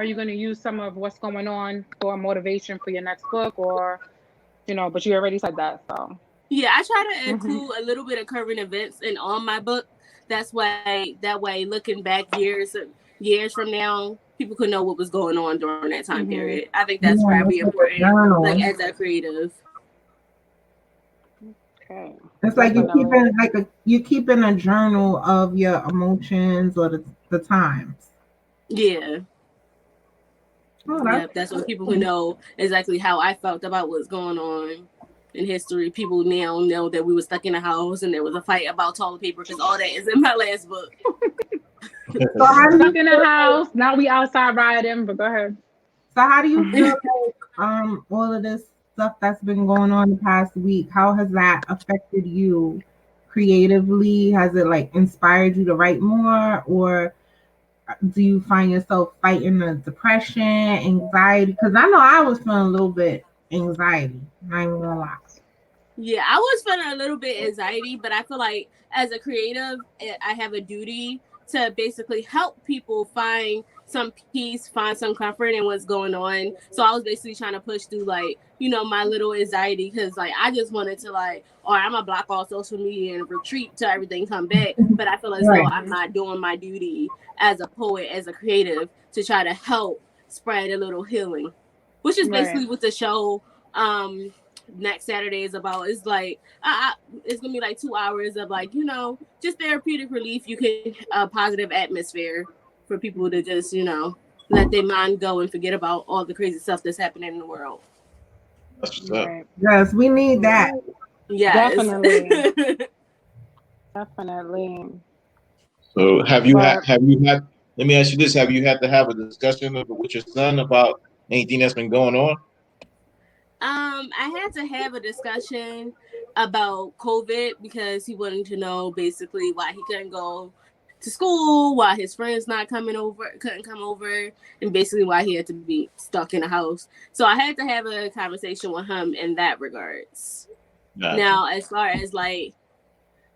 you going to use some of what's going on for motivation for your next book, or but you already said that, so. Yeah, I try to include a little bit of current events in on my book. That way, looking back years from now, people could know what was going on during that time period. I think that's very important, like as a creative. Okay. It's like you keeping a journal of your emotions or the times. Yeah. That's what people can know exactly how I felt about what's going on in history. People now know that we were stuck in a house and there was a fight about toilet paper, because all that is in my last book. So stuck in a house, now we outside riding, but go ahead. So how do you feel like all of this stuff that's been going on the past week, how has that affected you creatively? Has it like inspired you to write more, or do you find yourself fighting the depression, anxiety? Because I know I was feeling a little bit anxiety. Not even gonna lie. Yeah, I was feeling a little bit anxiety, but I feel like as a creative, I have a duty to basically help people find some peace, find some comfort in what's going on. So I was basically trying to push through like, you know, my little anxiety because like I just wanted to like, all right, I'm gonna block all social media and retreat till everything come back. But I feel as though I'm not doing my duty as a poet, as a creative, to try to help spread a little healing, which is basically what the show next Saturday is about. It's like it's gonna be like 2 hours of like, you know, just therapeutic relief. You can a positive atmosphere for people to just, you know, let their mind go and forget about all the crazy stuff that's happening in the world. That's what's up. Yes, we need that. Yes. Definitely. Definitely. So have you had? Let me ask you this: have you had to have a discussion with your son about anything that's been going on? I had to have a discussion about COVID because he wanted to know basically why he couldn't go to school, why his friends couldn't come over, and basically why he had to be stuck in the house. So I had to have a conversation with him in that regards. Gotcha. Now, as far as like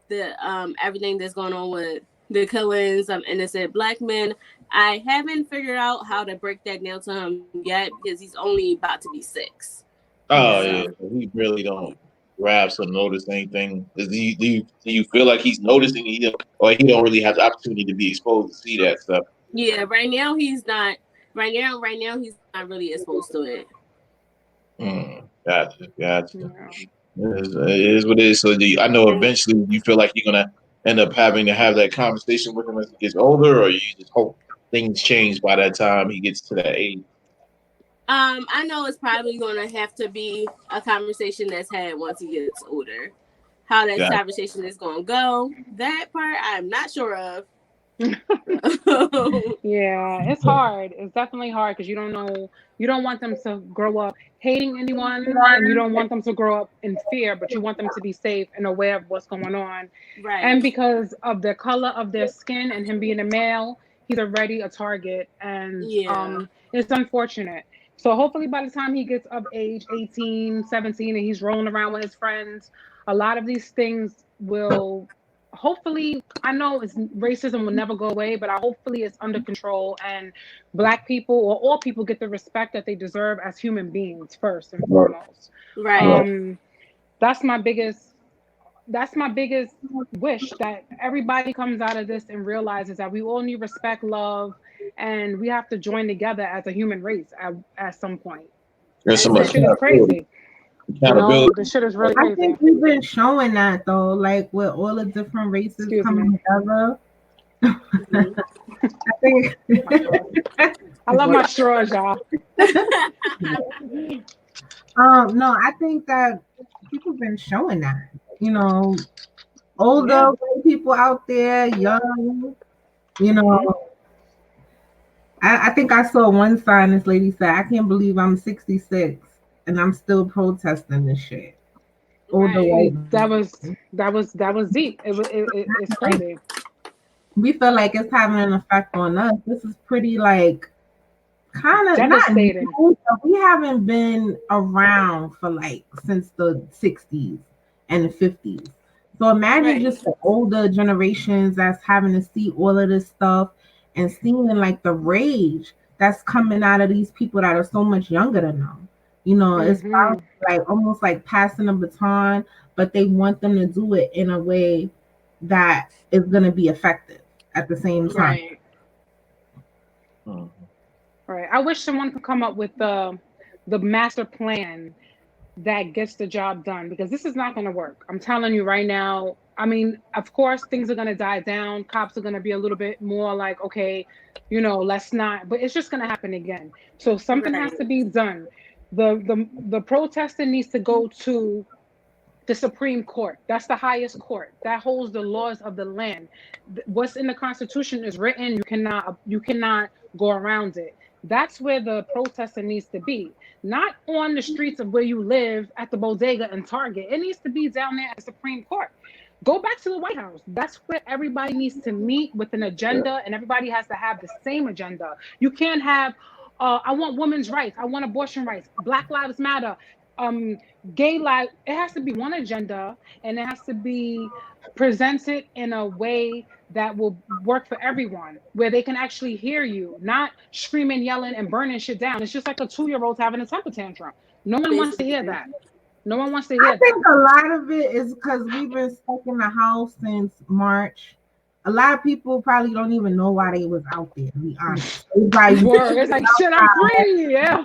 the everything that's going on with the killings of innocent Black men, I haven't figured out how to break that down to him yet because he's only about to be 6. Oh yeah, he really don't grasp or notice anything. Do you feel like he's noticing or he don't really have the opportunity to be exposed to see that stuff? Yeah, right now he's not. Right now he's not really exposed to it. Gotcha. Yeah. It is what it is. So I know eventually you feel like you're gonna end up having to have that conversation with him as he gets older, or you just hope things change by that time he gets to that age. I know it's probably going to have to be a conversation that's had once he gets older. How that conversation is going to go, that part I'm not sure of. Yeah, it's hard. It's definitely hard because you don't know. You don't want them to grow up hating anyone, and you don't want them to grow up in fear, but you want them to be safe and aware of what's going on. Right. And because of the color of their skin and him being a male, he's already a target, and it's unfortunate. So hopefully by the time he gets of age, 18, 17, and he's rolling around with his friends, a lot of these things will hopefully, I know racism will never go away, but hopefully it's under control and Black people or all people get the respect that they deserve as human beings first and foremost. Right. That's my biggest wish, that everybody comes out of this and realizes that we all need respect, love, and we have to join together as a human race at some point. There's so much shit is crazy. The shit is really crazy. I think we've been showing that though, like with all the different races coming together. I think I love my straws, y'all. No, I think that people have been showing that. You know, older white people out there, young, you know. I think I saw one sign. This lady said, "I can't believe I'm 66 and I'm still protesting this shit." Older white. That was deep. It's crazy. We feel like it's having an effect on us. This is pretty like kind of devastating. We haven't been around for like since the 60s and the 50s. So imagine just the older generations that's having to see all of this stuff and seeing like the rage that's coming out of these people that are so much younger than them. You know, it's like almost like passing a baton, but they want them to do it in a way that is going to be effective at the same time. Right. I wish someone could come up with the master plan that gets the job done, because this is not going to work. I'm telling you right now. I mean, of course, things are going to die down. Cops are going to be a little bit more like, okay, you know, let's not. But it's just going to happen again. So something has to be done. The protester needs to go to the Supreme Court. That's the highest court that holds the laws of the land. What's in the Constitution is written. You cannot go around it. That's where the protester needs to be. Not on the streets of where you live at the bodega and Target. It needs to be down there at the Supreme Court. Go back to the White House. That's where everybody needs to meet with an agenda, and everybody has to have the same agenda. You can't have, I want women's rights. I want abortion rights. Black Lives Matter. Gay life. It has to be one agenda, and it has to be presented in a way that will work for everyone, where they can actually hear you, not screaming, yelling, and burning shit down. It's just like a 2-year-old having a temper tantrum. No one wants to hear that. No one wants to hear I think that. a lot of it is because we've been stuck in the house since March. A lot of people probably don't even know why they was out there, to be honest. It's like shit, I'm free. Yeah.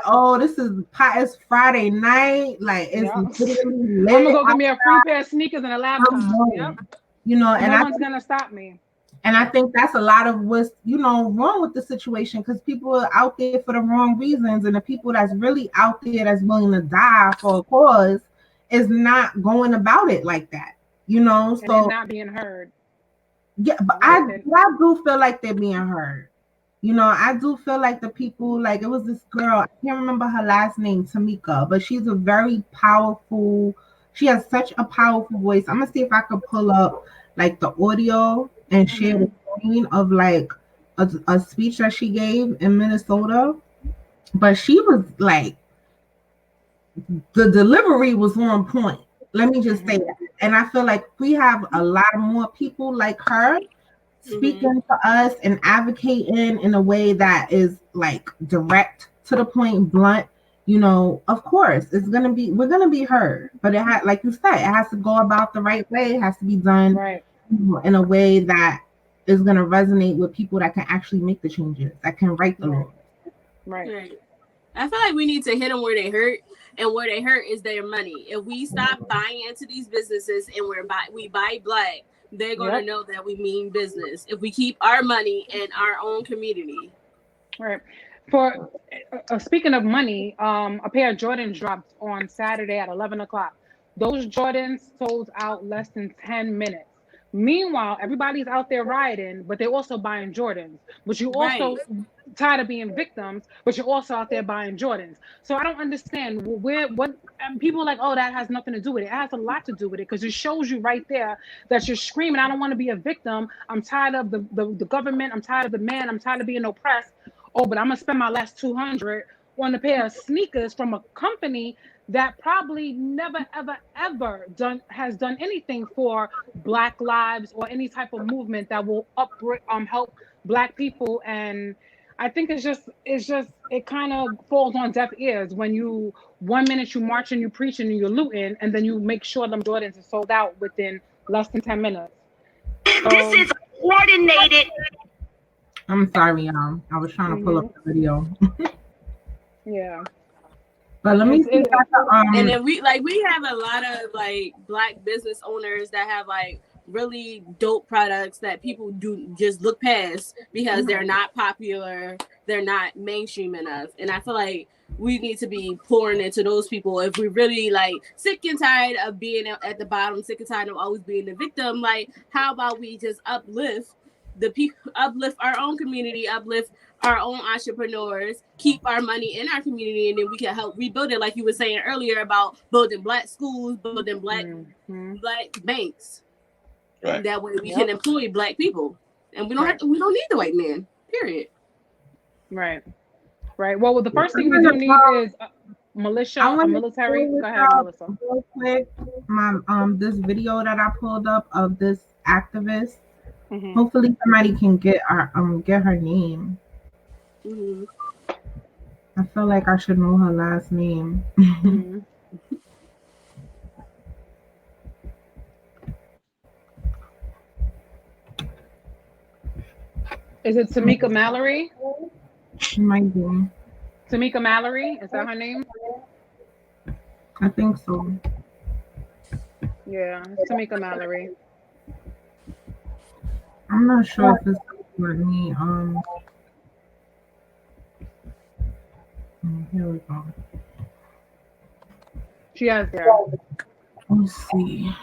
Oh, it's Friday night. Like it's literally lit. I'm gonna go get me a free pair of sneakers and a laptop. Yep. You know, and no one's gonna stop me. And I think that's a lot of what's wrong with the situation, because people are out there for the wrong reasons, and the people that's really out there that's willing to die for a cause is not going about it like that. So they're not being heard. Yeah, but I do feel like they're being heard. I do feel like the people, like it was this girl, I can't remember her last name, Tamika, but she's a very powerful, she has such a powerful voice. I'm gonna see if I could pull up like the audio and share the screen of like a speech that she gave in Minnesota. But she was like, the delivery was on point. Let me just say that. And I feel like we have a lot more people like her speaking to us and advocating in a way that is like direct to the point, blunt. Of course we're gonna be heard, but like you said, it has to go about the right way. It has to be done in a way that is gonna resonate with people that can actually make the changes, that can write the law. Right. I feel like we need to hit them where they hurt, and where they hurt is their money. If we stop buying into these businesses and we buy black, they're going to know that we mean business. If we keep our money in our own community. Right. For speaking of money, a pair of Jordans dropped on Saturday at 11 o'clock. Those Jordans sold out less than 10 minutes. Meanwhile, everybody's out there rioting, but they're also buying Jordans. But you also tired of being victims, but you're also out there buying Jordans. So I don't understand people are like, oh, that has nothing to do with it. It has a lot to do with it, because it shows you right there that you're screaming, I don't want to be a victim. I'm tired of the government. I'm tired of the man. I'm tired of being oppressed. Oh, but I'm gonna spend my last $200 on a pair of sneakers from a company that probably never, ever has done anything for Black lives or any type of movement that will help Black people. And I think it kind of falls on deaf ears when 1 minute you marching, you preaching, and you're looting, and then you make sure them Jordans are sold out within less than 10 minutes. This is coordinated. I'm sorry, I was trying to pull up the video. Yeah. But let me see. And then we have a lot of like Black business owners that have like really dope products that people do just look past because they're not popular, they're not mainstream enough. And I feel like we need to be pouring into those people if we're really like sick and tired of being at the bottom, sick and tired of always being the victim. Like, how about we just uplift the people, uplift our own community, uplift our own entrepreneurs, keep our money in our community, and then we can help rebuild it, like you were saying earlier about building Black schools, building Black banks. Right. That way we can employ Black people, and we don't need the white man. Period. Right. Well, the first thing we do need is a military. Go ahead, Melissa. Real quick, this video that I pulled up of this activist. Hopefully, somebody can get her name. I feel like I should know her last name. Is it Tamika Mallory? She might be. Tamika Mallory, is that her name? I think so. Yeah, it's Tamika Mallory. I'm not sure if it's with me. Here we go. She has Let's see.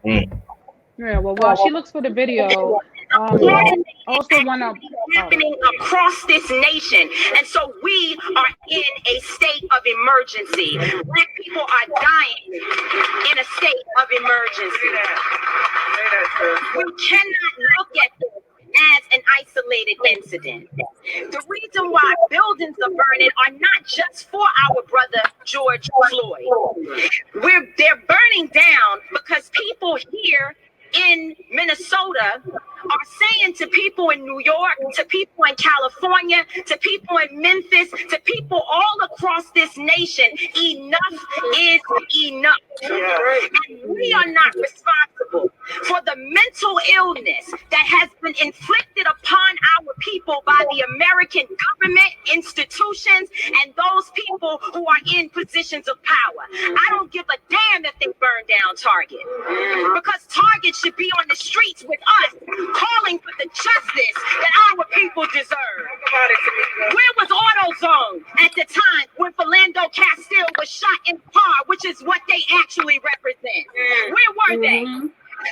Yeah, well, while she looks for the video, also want to happening across this nation, and so we are in a state of emergency. Black people are dying in a state of emergency. We cannot look at this as an isolated incident. The reason why buildings are burning are not just for our brother George Floyd. They're burning down because people here in Minnesota are saying to people in New York, to people in California, to people in Memphis, to people all across this nation, enough is enough. And we are not responsible for the mental illness that has been inflicted upon our people by the American government, institutions, and those people who are in positions of power. I don't give a damn if they burn down Target, because Target should be on the streets with us, calling for the justice that our people deserve. Where was AutoZone at the time when Philando Castile was shot in the car, which is what they actually represent? Where were they?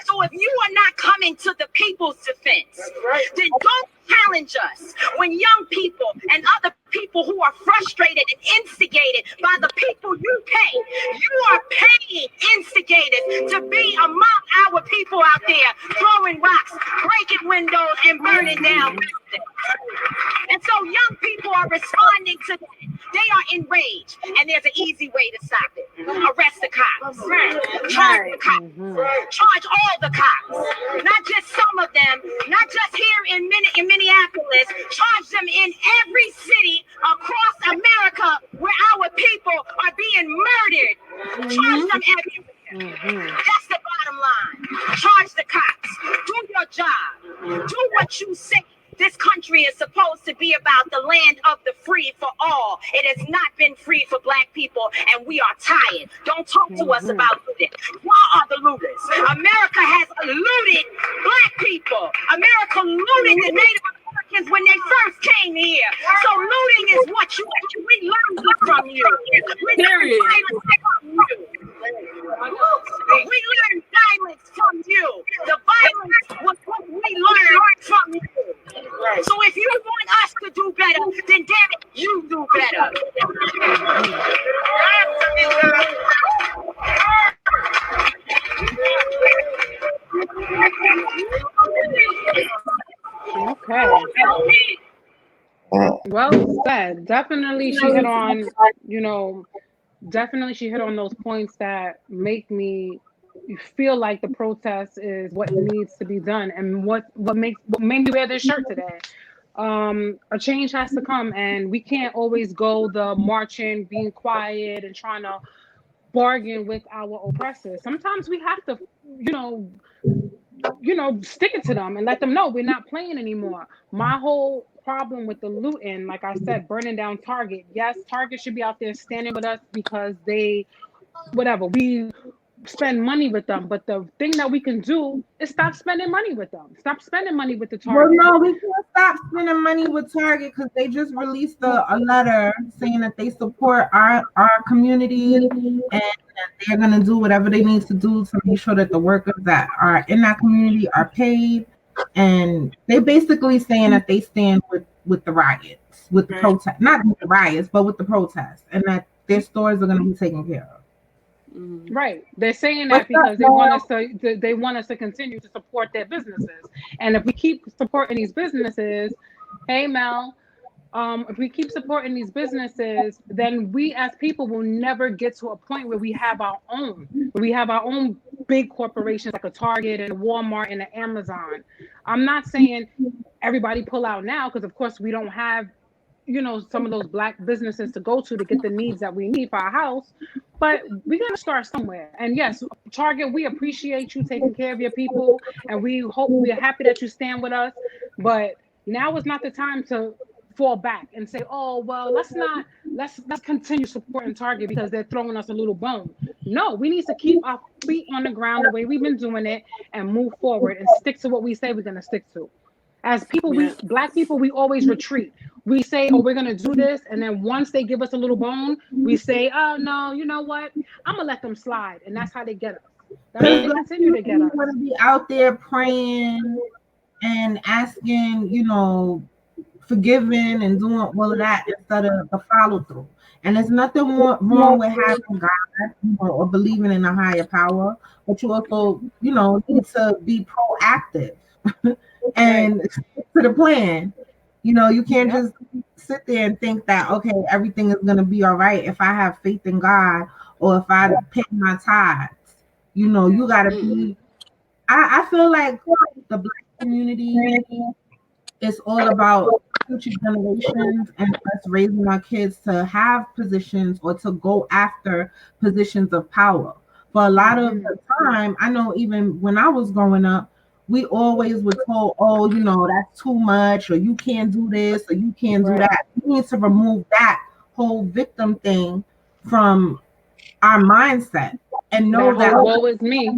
So if you are not coming to the people's defense, then don't challenge us when young people and other people who are frustrated and instigated by the people you pay. You are paying instigators to be among our people out there throwing rocks, breaking windows, and burning down buildings. And so young people are responding to that. They are enraged, and there's an easy way to stop it. Arrest the cops. Charge the cops. Charge all the cops. Not just some of them, not just here in Minneapolis. Charge them in every city across America where our people are being murdered. Charge them everywhere. That's the bottom line. Charge the cops. Do your job. Do what you say. This country is supposed to be about the land of the free for all. It has not been free for Black people, and we are tired. Don't talk to us about looting. Y'all are the looters. America has looted Black people. America looted the Native Americans when they first came here. So looting is what we learned from you. We learned violence from you. We learned violence from you. The violence was what we learned from you. So if you want us to do better, then damn it, you do better. Okay. Well said. Definitely she hit on, she hit on those points that make me feel like the protest is what needs to be done, and what made me wear this shirt today. A change has to come, and we can't always go the marching, being quiet, and trying to bargain with our oppressors. Sometimes we have to, stick it to them and let them know we're not playing anymore. My whole problem with the looting, like I said, burning down Target. Yes, Target should be out there standing with us because we spend money with them. But the thing that we can do is stop spending money with them. Stop spending money with the Target. Well, no, we can't stop spending money with Target because they just released a letter saying that they support our community and that they're going to do whatever they need to do to make sure that the workers that are in that community are paid. And they basically saying that they stand with the riots, with the protest, not with the riots, but with the protests, and that their stores are going to be taken care of. Right, they're saying that because they want us to continue to support their businesses, and if we keep supporting these businesses, hey Mel, if we keep supporting these businesses, then we as people will never get to a point where we have our own big corporations like a Target and a Walmart and an Amazon. I'm not saying everybody pull out now, because of course we don't have some of those Black businesses to go to get the needs that we need for our house. But we got to start somewhere. And yes, Target, we appreciate you taking care of your people, and we're happy that you stand with us. But now is not the time to fall back and say, oh, well, let's continue supporting Target because they're throwing us a little bone. No, we need to keep our feet on the ground the way we've been doing it and move forward and stick to what we say we're going to stick to. As people, Black people, we always retreat. We say, oh, we're going to do this. And then once they give us a little bone, we say, oh, no, you know what? I'm going to let them slide. And that's how they get us. That's how they continue to get us. We want to be out there praying and asking, forgiving and doing all of that instead of the follow through. And there's nothing wrong with having God or believing in a higher power. But you also, need to be proactive. And to the plan, you can't just sit there and think that, okay, everything is going to be all right if I have faith in God or if I pay my tithes. You got to be I feel like the Black community is all about future generations and us raising our kids to have positions or to go after positions of power. For a lot of the time, I know even when I was growing up, we always were told, oh, that's too much, or you can't do this, or you can't do that. We need to remove that whole victim thing from our mindset and know that woe is me.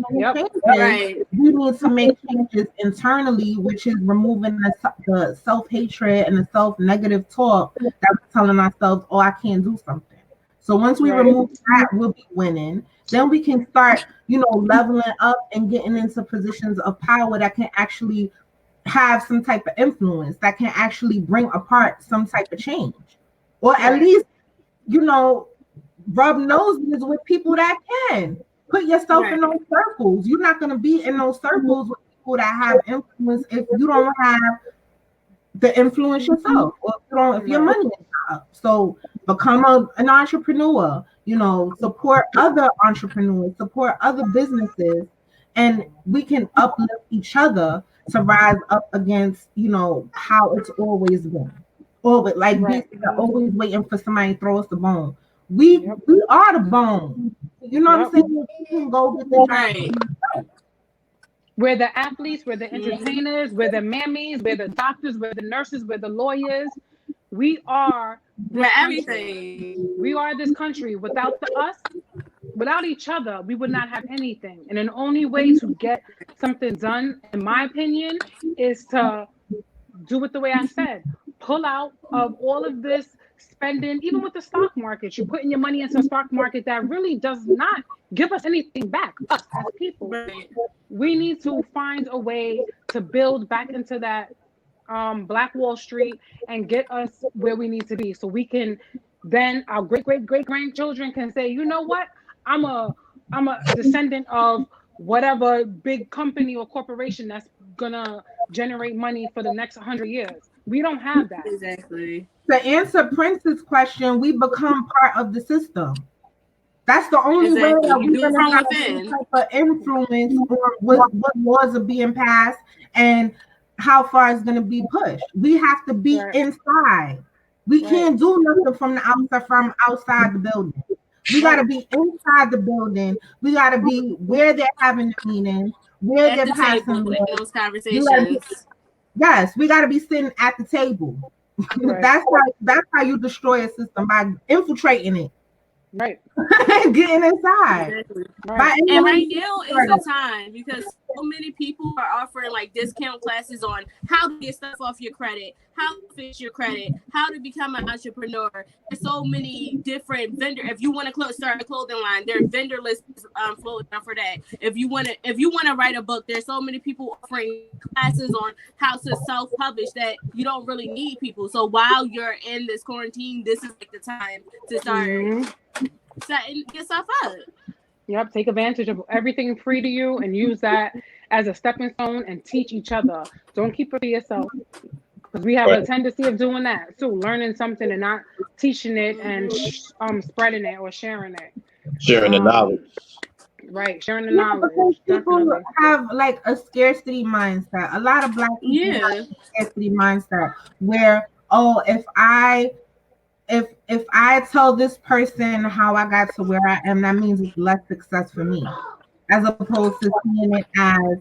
Right. we need to make changes internally, which is removing the self-hatred and the self-negative talk that we're telling ourselves, oh, I can't do something. So once we remove that, we'll be winning. Then we can start, leveling up and getting into positions of power that can actually have some type of influence, that can actually bring apart some type of change. Or at least, rub noses with people that can. Put yourself in those circles. You're not going to be in those circles with people that have influence if you don't have the influence yourself, or if your money is not up. So become an entrepreneur. Support other entrepreneurs, support other businesses, and we can uplift each other to rise up against how it's always been. Always always waiting for somebody to throw us the bone. We are the bone. You know what I'm saying? We can go get the job. We're the athletes, we're the entertainers, we're the mammies, we're the doctors, we're the nurses, we're the lawyers. We are everything. We are this country. Without us, without each other, we would not have anything. And the only way to get something done, in my opinion, is to do it the way I said. Pull out of all of this spending, even with the stock market. You're putting your money into a stock market that really does not give us anything back, us as people. Right. We need to find a way to build back into that Black Wall Street and get us where we need to be, so we can then our great grandchildren can say, you know what, I'm a descendant of whatever big company or corporation that's gonna generate money for the next 100 years. We don't have that. Exactly. To answer Prince's question, we become part of the system. That's the only way that we're going to have some type of influence on what laws are being passed and how far it's going to be pushed. We have to be inside. We can't do nothing from outside the building. We got to be inside the building. We got to be where they're having the meetings, where they're passing those conversations. Yes, we got to be sitting at the table. That's how you destroy a system, by infiltrating it. Right. Getting inside. Exactly. Right. And right now is the time, because so many people are offering like discount classes on how to get stuff off your credit, how to fix your credit, how to become an entrepreneur. There's so many different If you want to start a clothing line, there are vendor lists floating out for that. If you want to write a book, there's so many people offering classes on how to self-publish that you don't really need people. So while you're in this quarantine, this is like the time to start setting yourself up. Yep, take advantage of everything free to you and use that as a stepping stone and teach each other. Don't keep it to yourself, because we have a tendency of doing that too, learning something and not teaching it and spreading it or sharing it. Sharing the knowledge. Right, sharing the knowledge. Because people have like a scarcity mindset. A lot of Black people have a scarcity mindset where, oh, if I tell this person how I got to where I am, that means it's less success for me, as opposed to seeing it as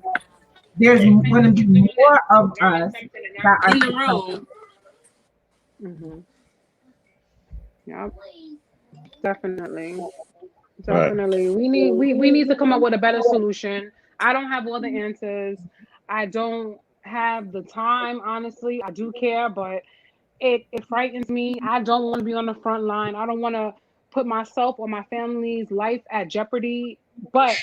there's going to be more of us that are in the room. Mm-hmm. Yep. Definitely. We need to come up with a better solution. I don't have all the answers. I don't have the time, honestly. I do care, but it frightens me. I don't want to be on the front line. I don't want to put myself or my family's life at jeopardy. But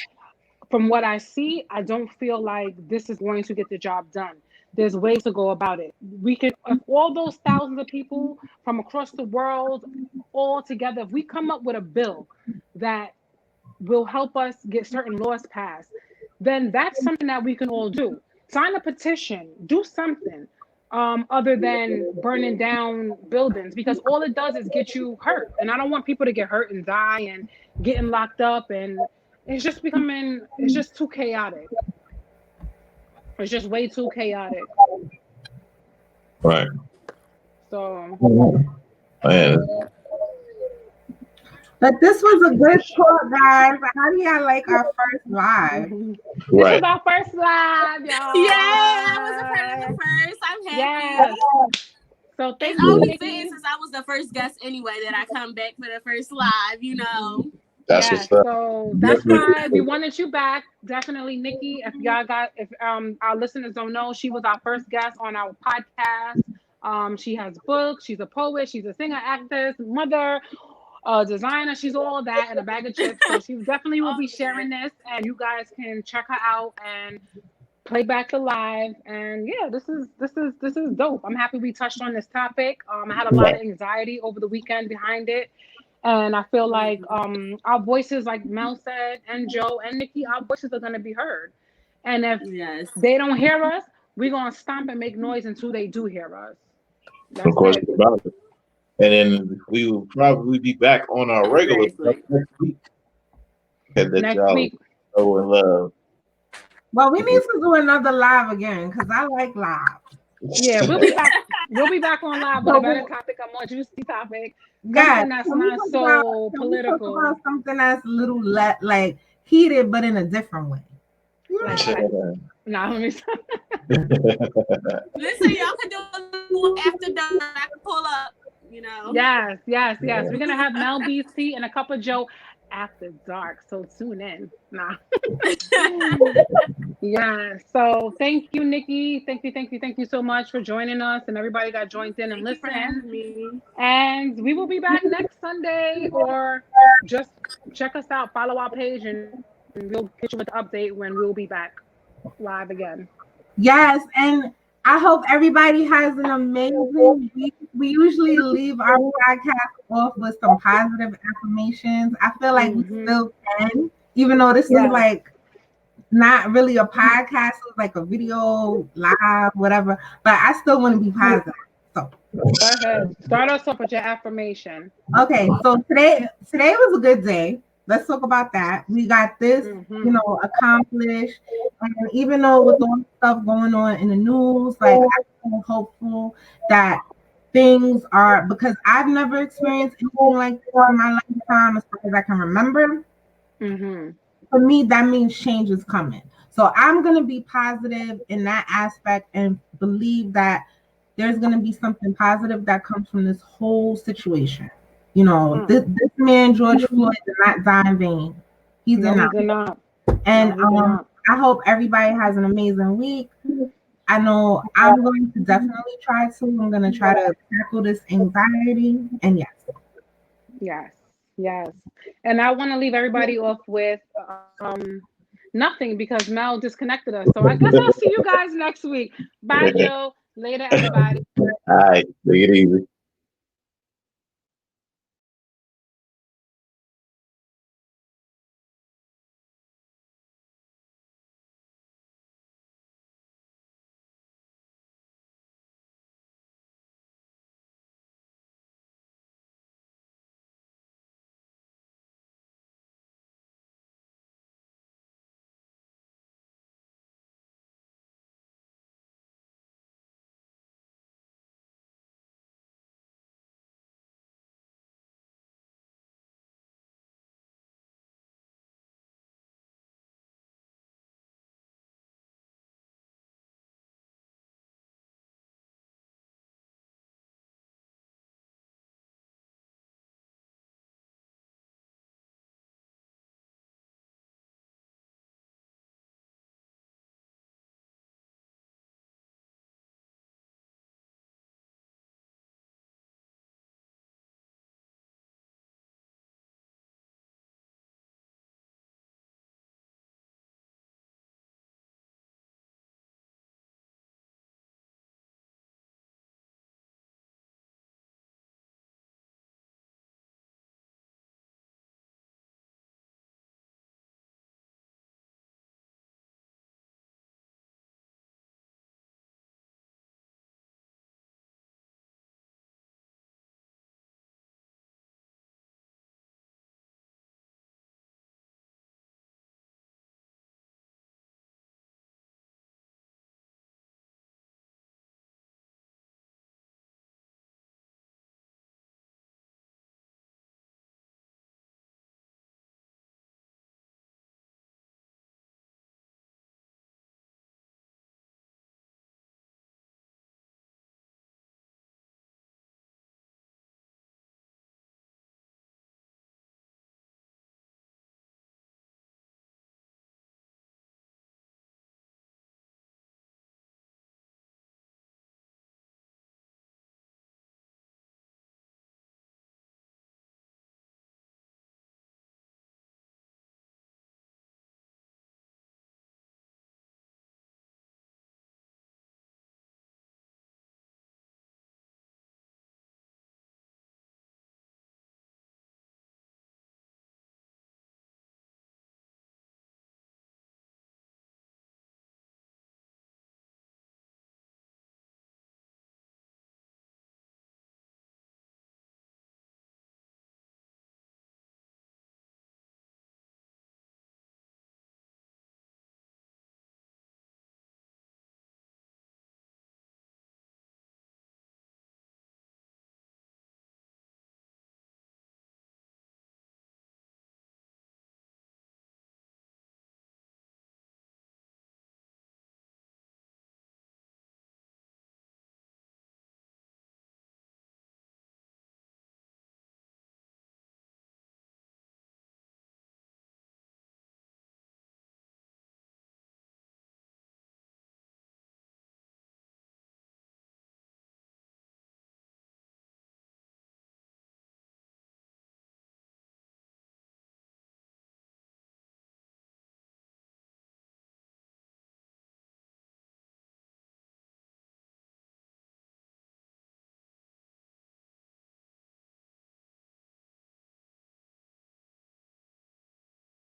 from what I see, I don't feel like this is going to get the job done. There's ways to go about it. We can, if all those thousands of people from across the world all together, if we come up with a bill that will help us get certain laws passed, then that's something that we can all do. Sign a petition, do something. Other than burning down buildings, because all it does is get you hurt. And I don't want people to get hurt and die and getting locked up, and it's just too chaotic. It's just way too chaotic. Right. So Man. But this was a good talk, guys. How do y'all like our first live? this Right. is our first live, y'all. Yeah, I was a part of the first. I'm happy. Yes. So thank It's you, only Nikki. fitting since I was the first guest anyway that I come back for the first live, you know. That's Yes, what's up. so that's why we wanted you back. Definitely, Nikki. If our listeners don't know, she was our first guest on our podcast. She has books. She's a poet. She's a singer, actress, mother, designer. She's all that and a bag of chips. So she definitely will be sharing this, and you guys can check her out and play back the live. And yeah, this is dope. I'm happy we touched on this topic. I had a lot of anxiety over the weekend behind it. And I feel like our voices, like Mel said, and Joe and Nikki, our voices are going to be heard. And if they don't hear us, we're going to stomp and make noise until they do hear us. That's Of course, it. about it. And then we will probably be back on our regular stuff next week. And that Next y'all week. know and love. Well, we need to do another live again because I like live. Yeah, we'll be back. We'll be back on live with a better topic, a more juicy topic. Yeah, Something that's not so political. Talk about something that's a little like heated, but in a different way. Like, nah, let me stop. Listen, y'all can do a little after dark. I can pull up, you know. Yes. We're gonna have Mel BC and a cup of Joe after dark. So tune in. Nah. Yeah. So thank you, Nikki. Thank you so much for joining us, and everybody got joined in and listened. And we will be back next Sunday, or just check us out, follow our page, and we'll get you with the update when we'll be back live again. Yes, and I hope everybody has an amazing week. We usually leave our podcast off with some positive affirmations. I feel like we still can, even though this is like not really a podcast, it's like a video live, whatever. But I still want to be positive. So go ahead. Start us off with your affirmation. Okay, so today was a good day. Let's talk about that. We got this, accomplished. And even though with all the stuff going on in the news, like I'm so hopeful that things are, because I've never experienced anything like this in my lifetime as far as I can remember. For me, that means change is coming. So I'm going to be positive in that aspect and believe that there's going to be something positive that comes from this whole situation. This man, George Floyd, did not die in vain. He did not. And I hope everybody has an amazing week. I know I'm going to definitely try to. I'm going to try to tackle this anxiety. And Yes. And I want to leave everybody off with nothing because Mel disconnected us. So I guess I'll see you guys next week. Bye, Joe. Later, everybody. All right. Take it easy.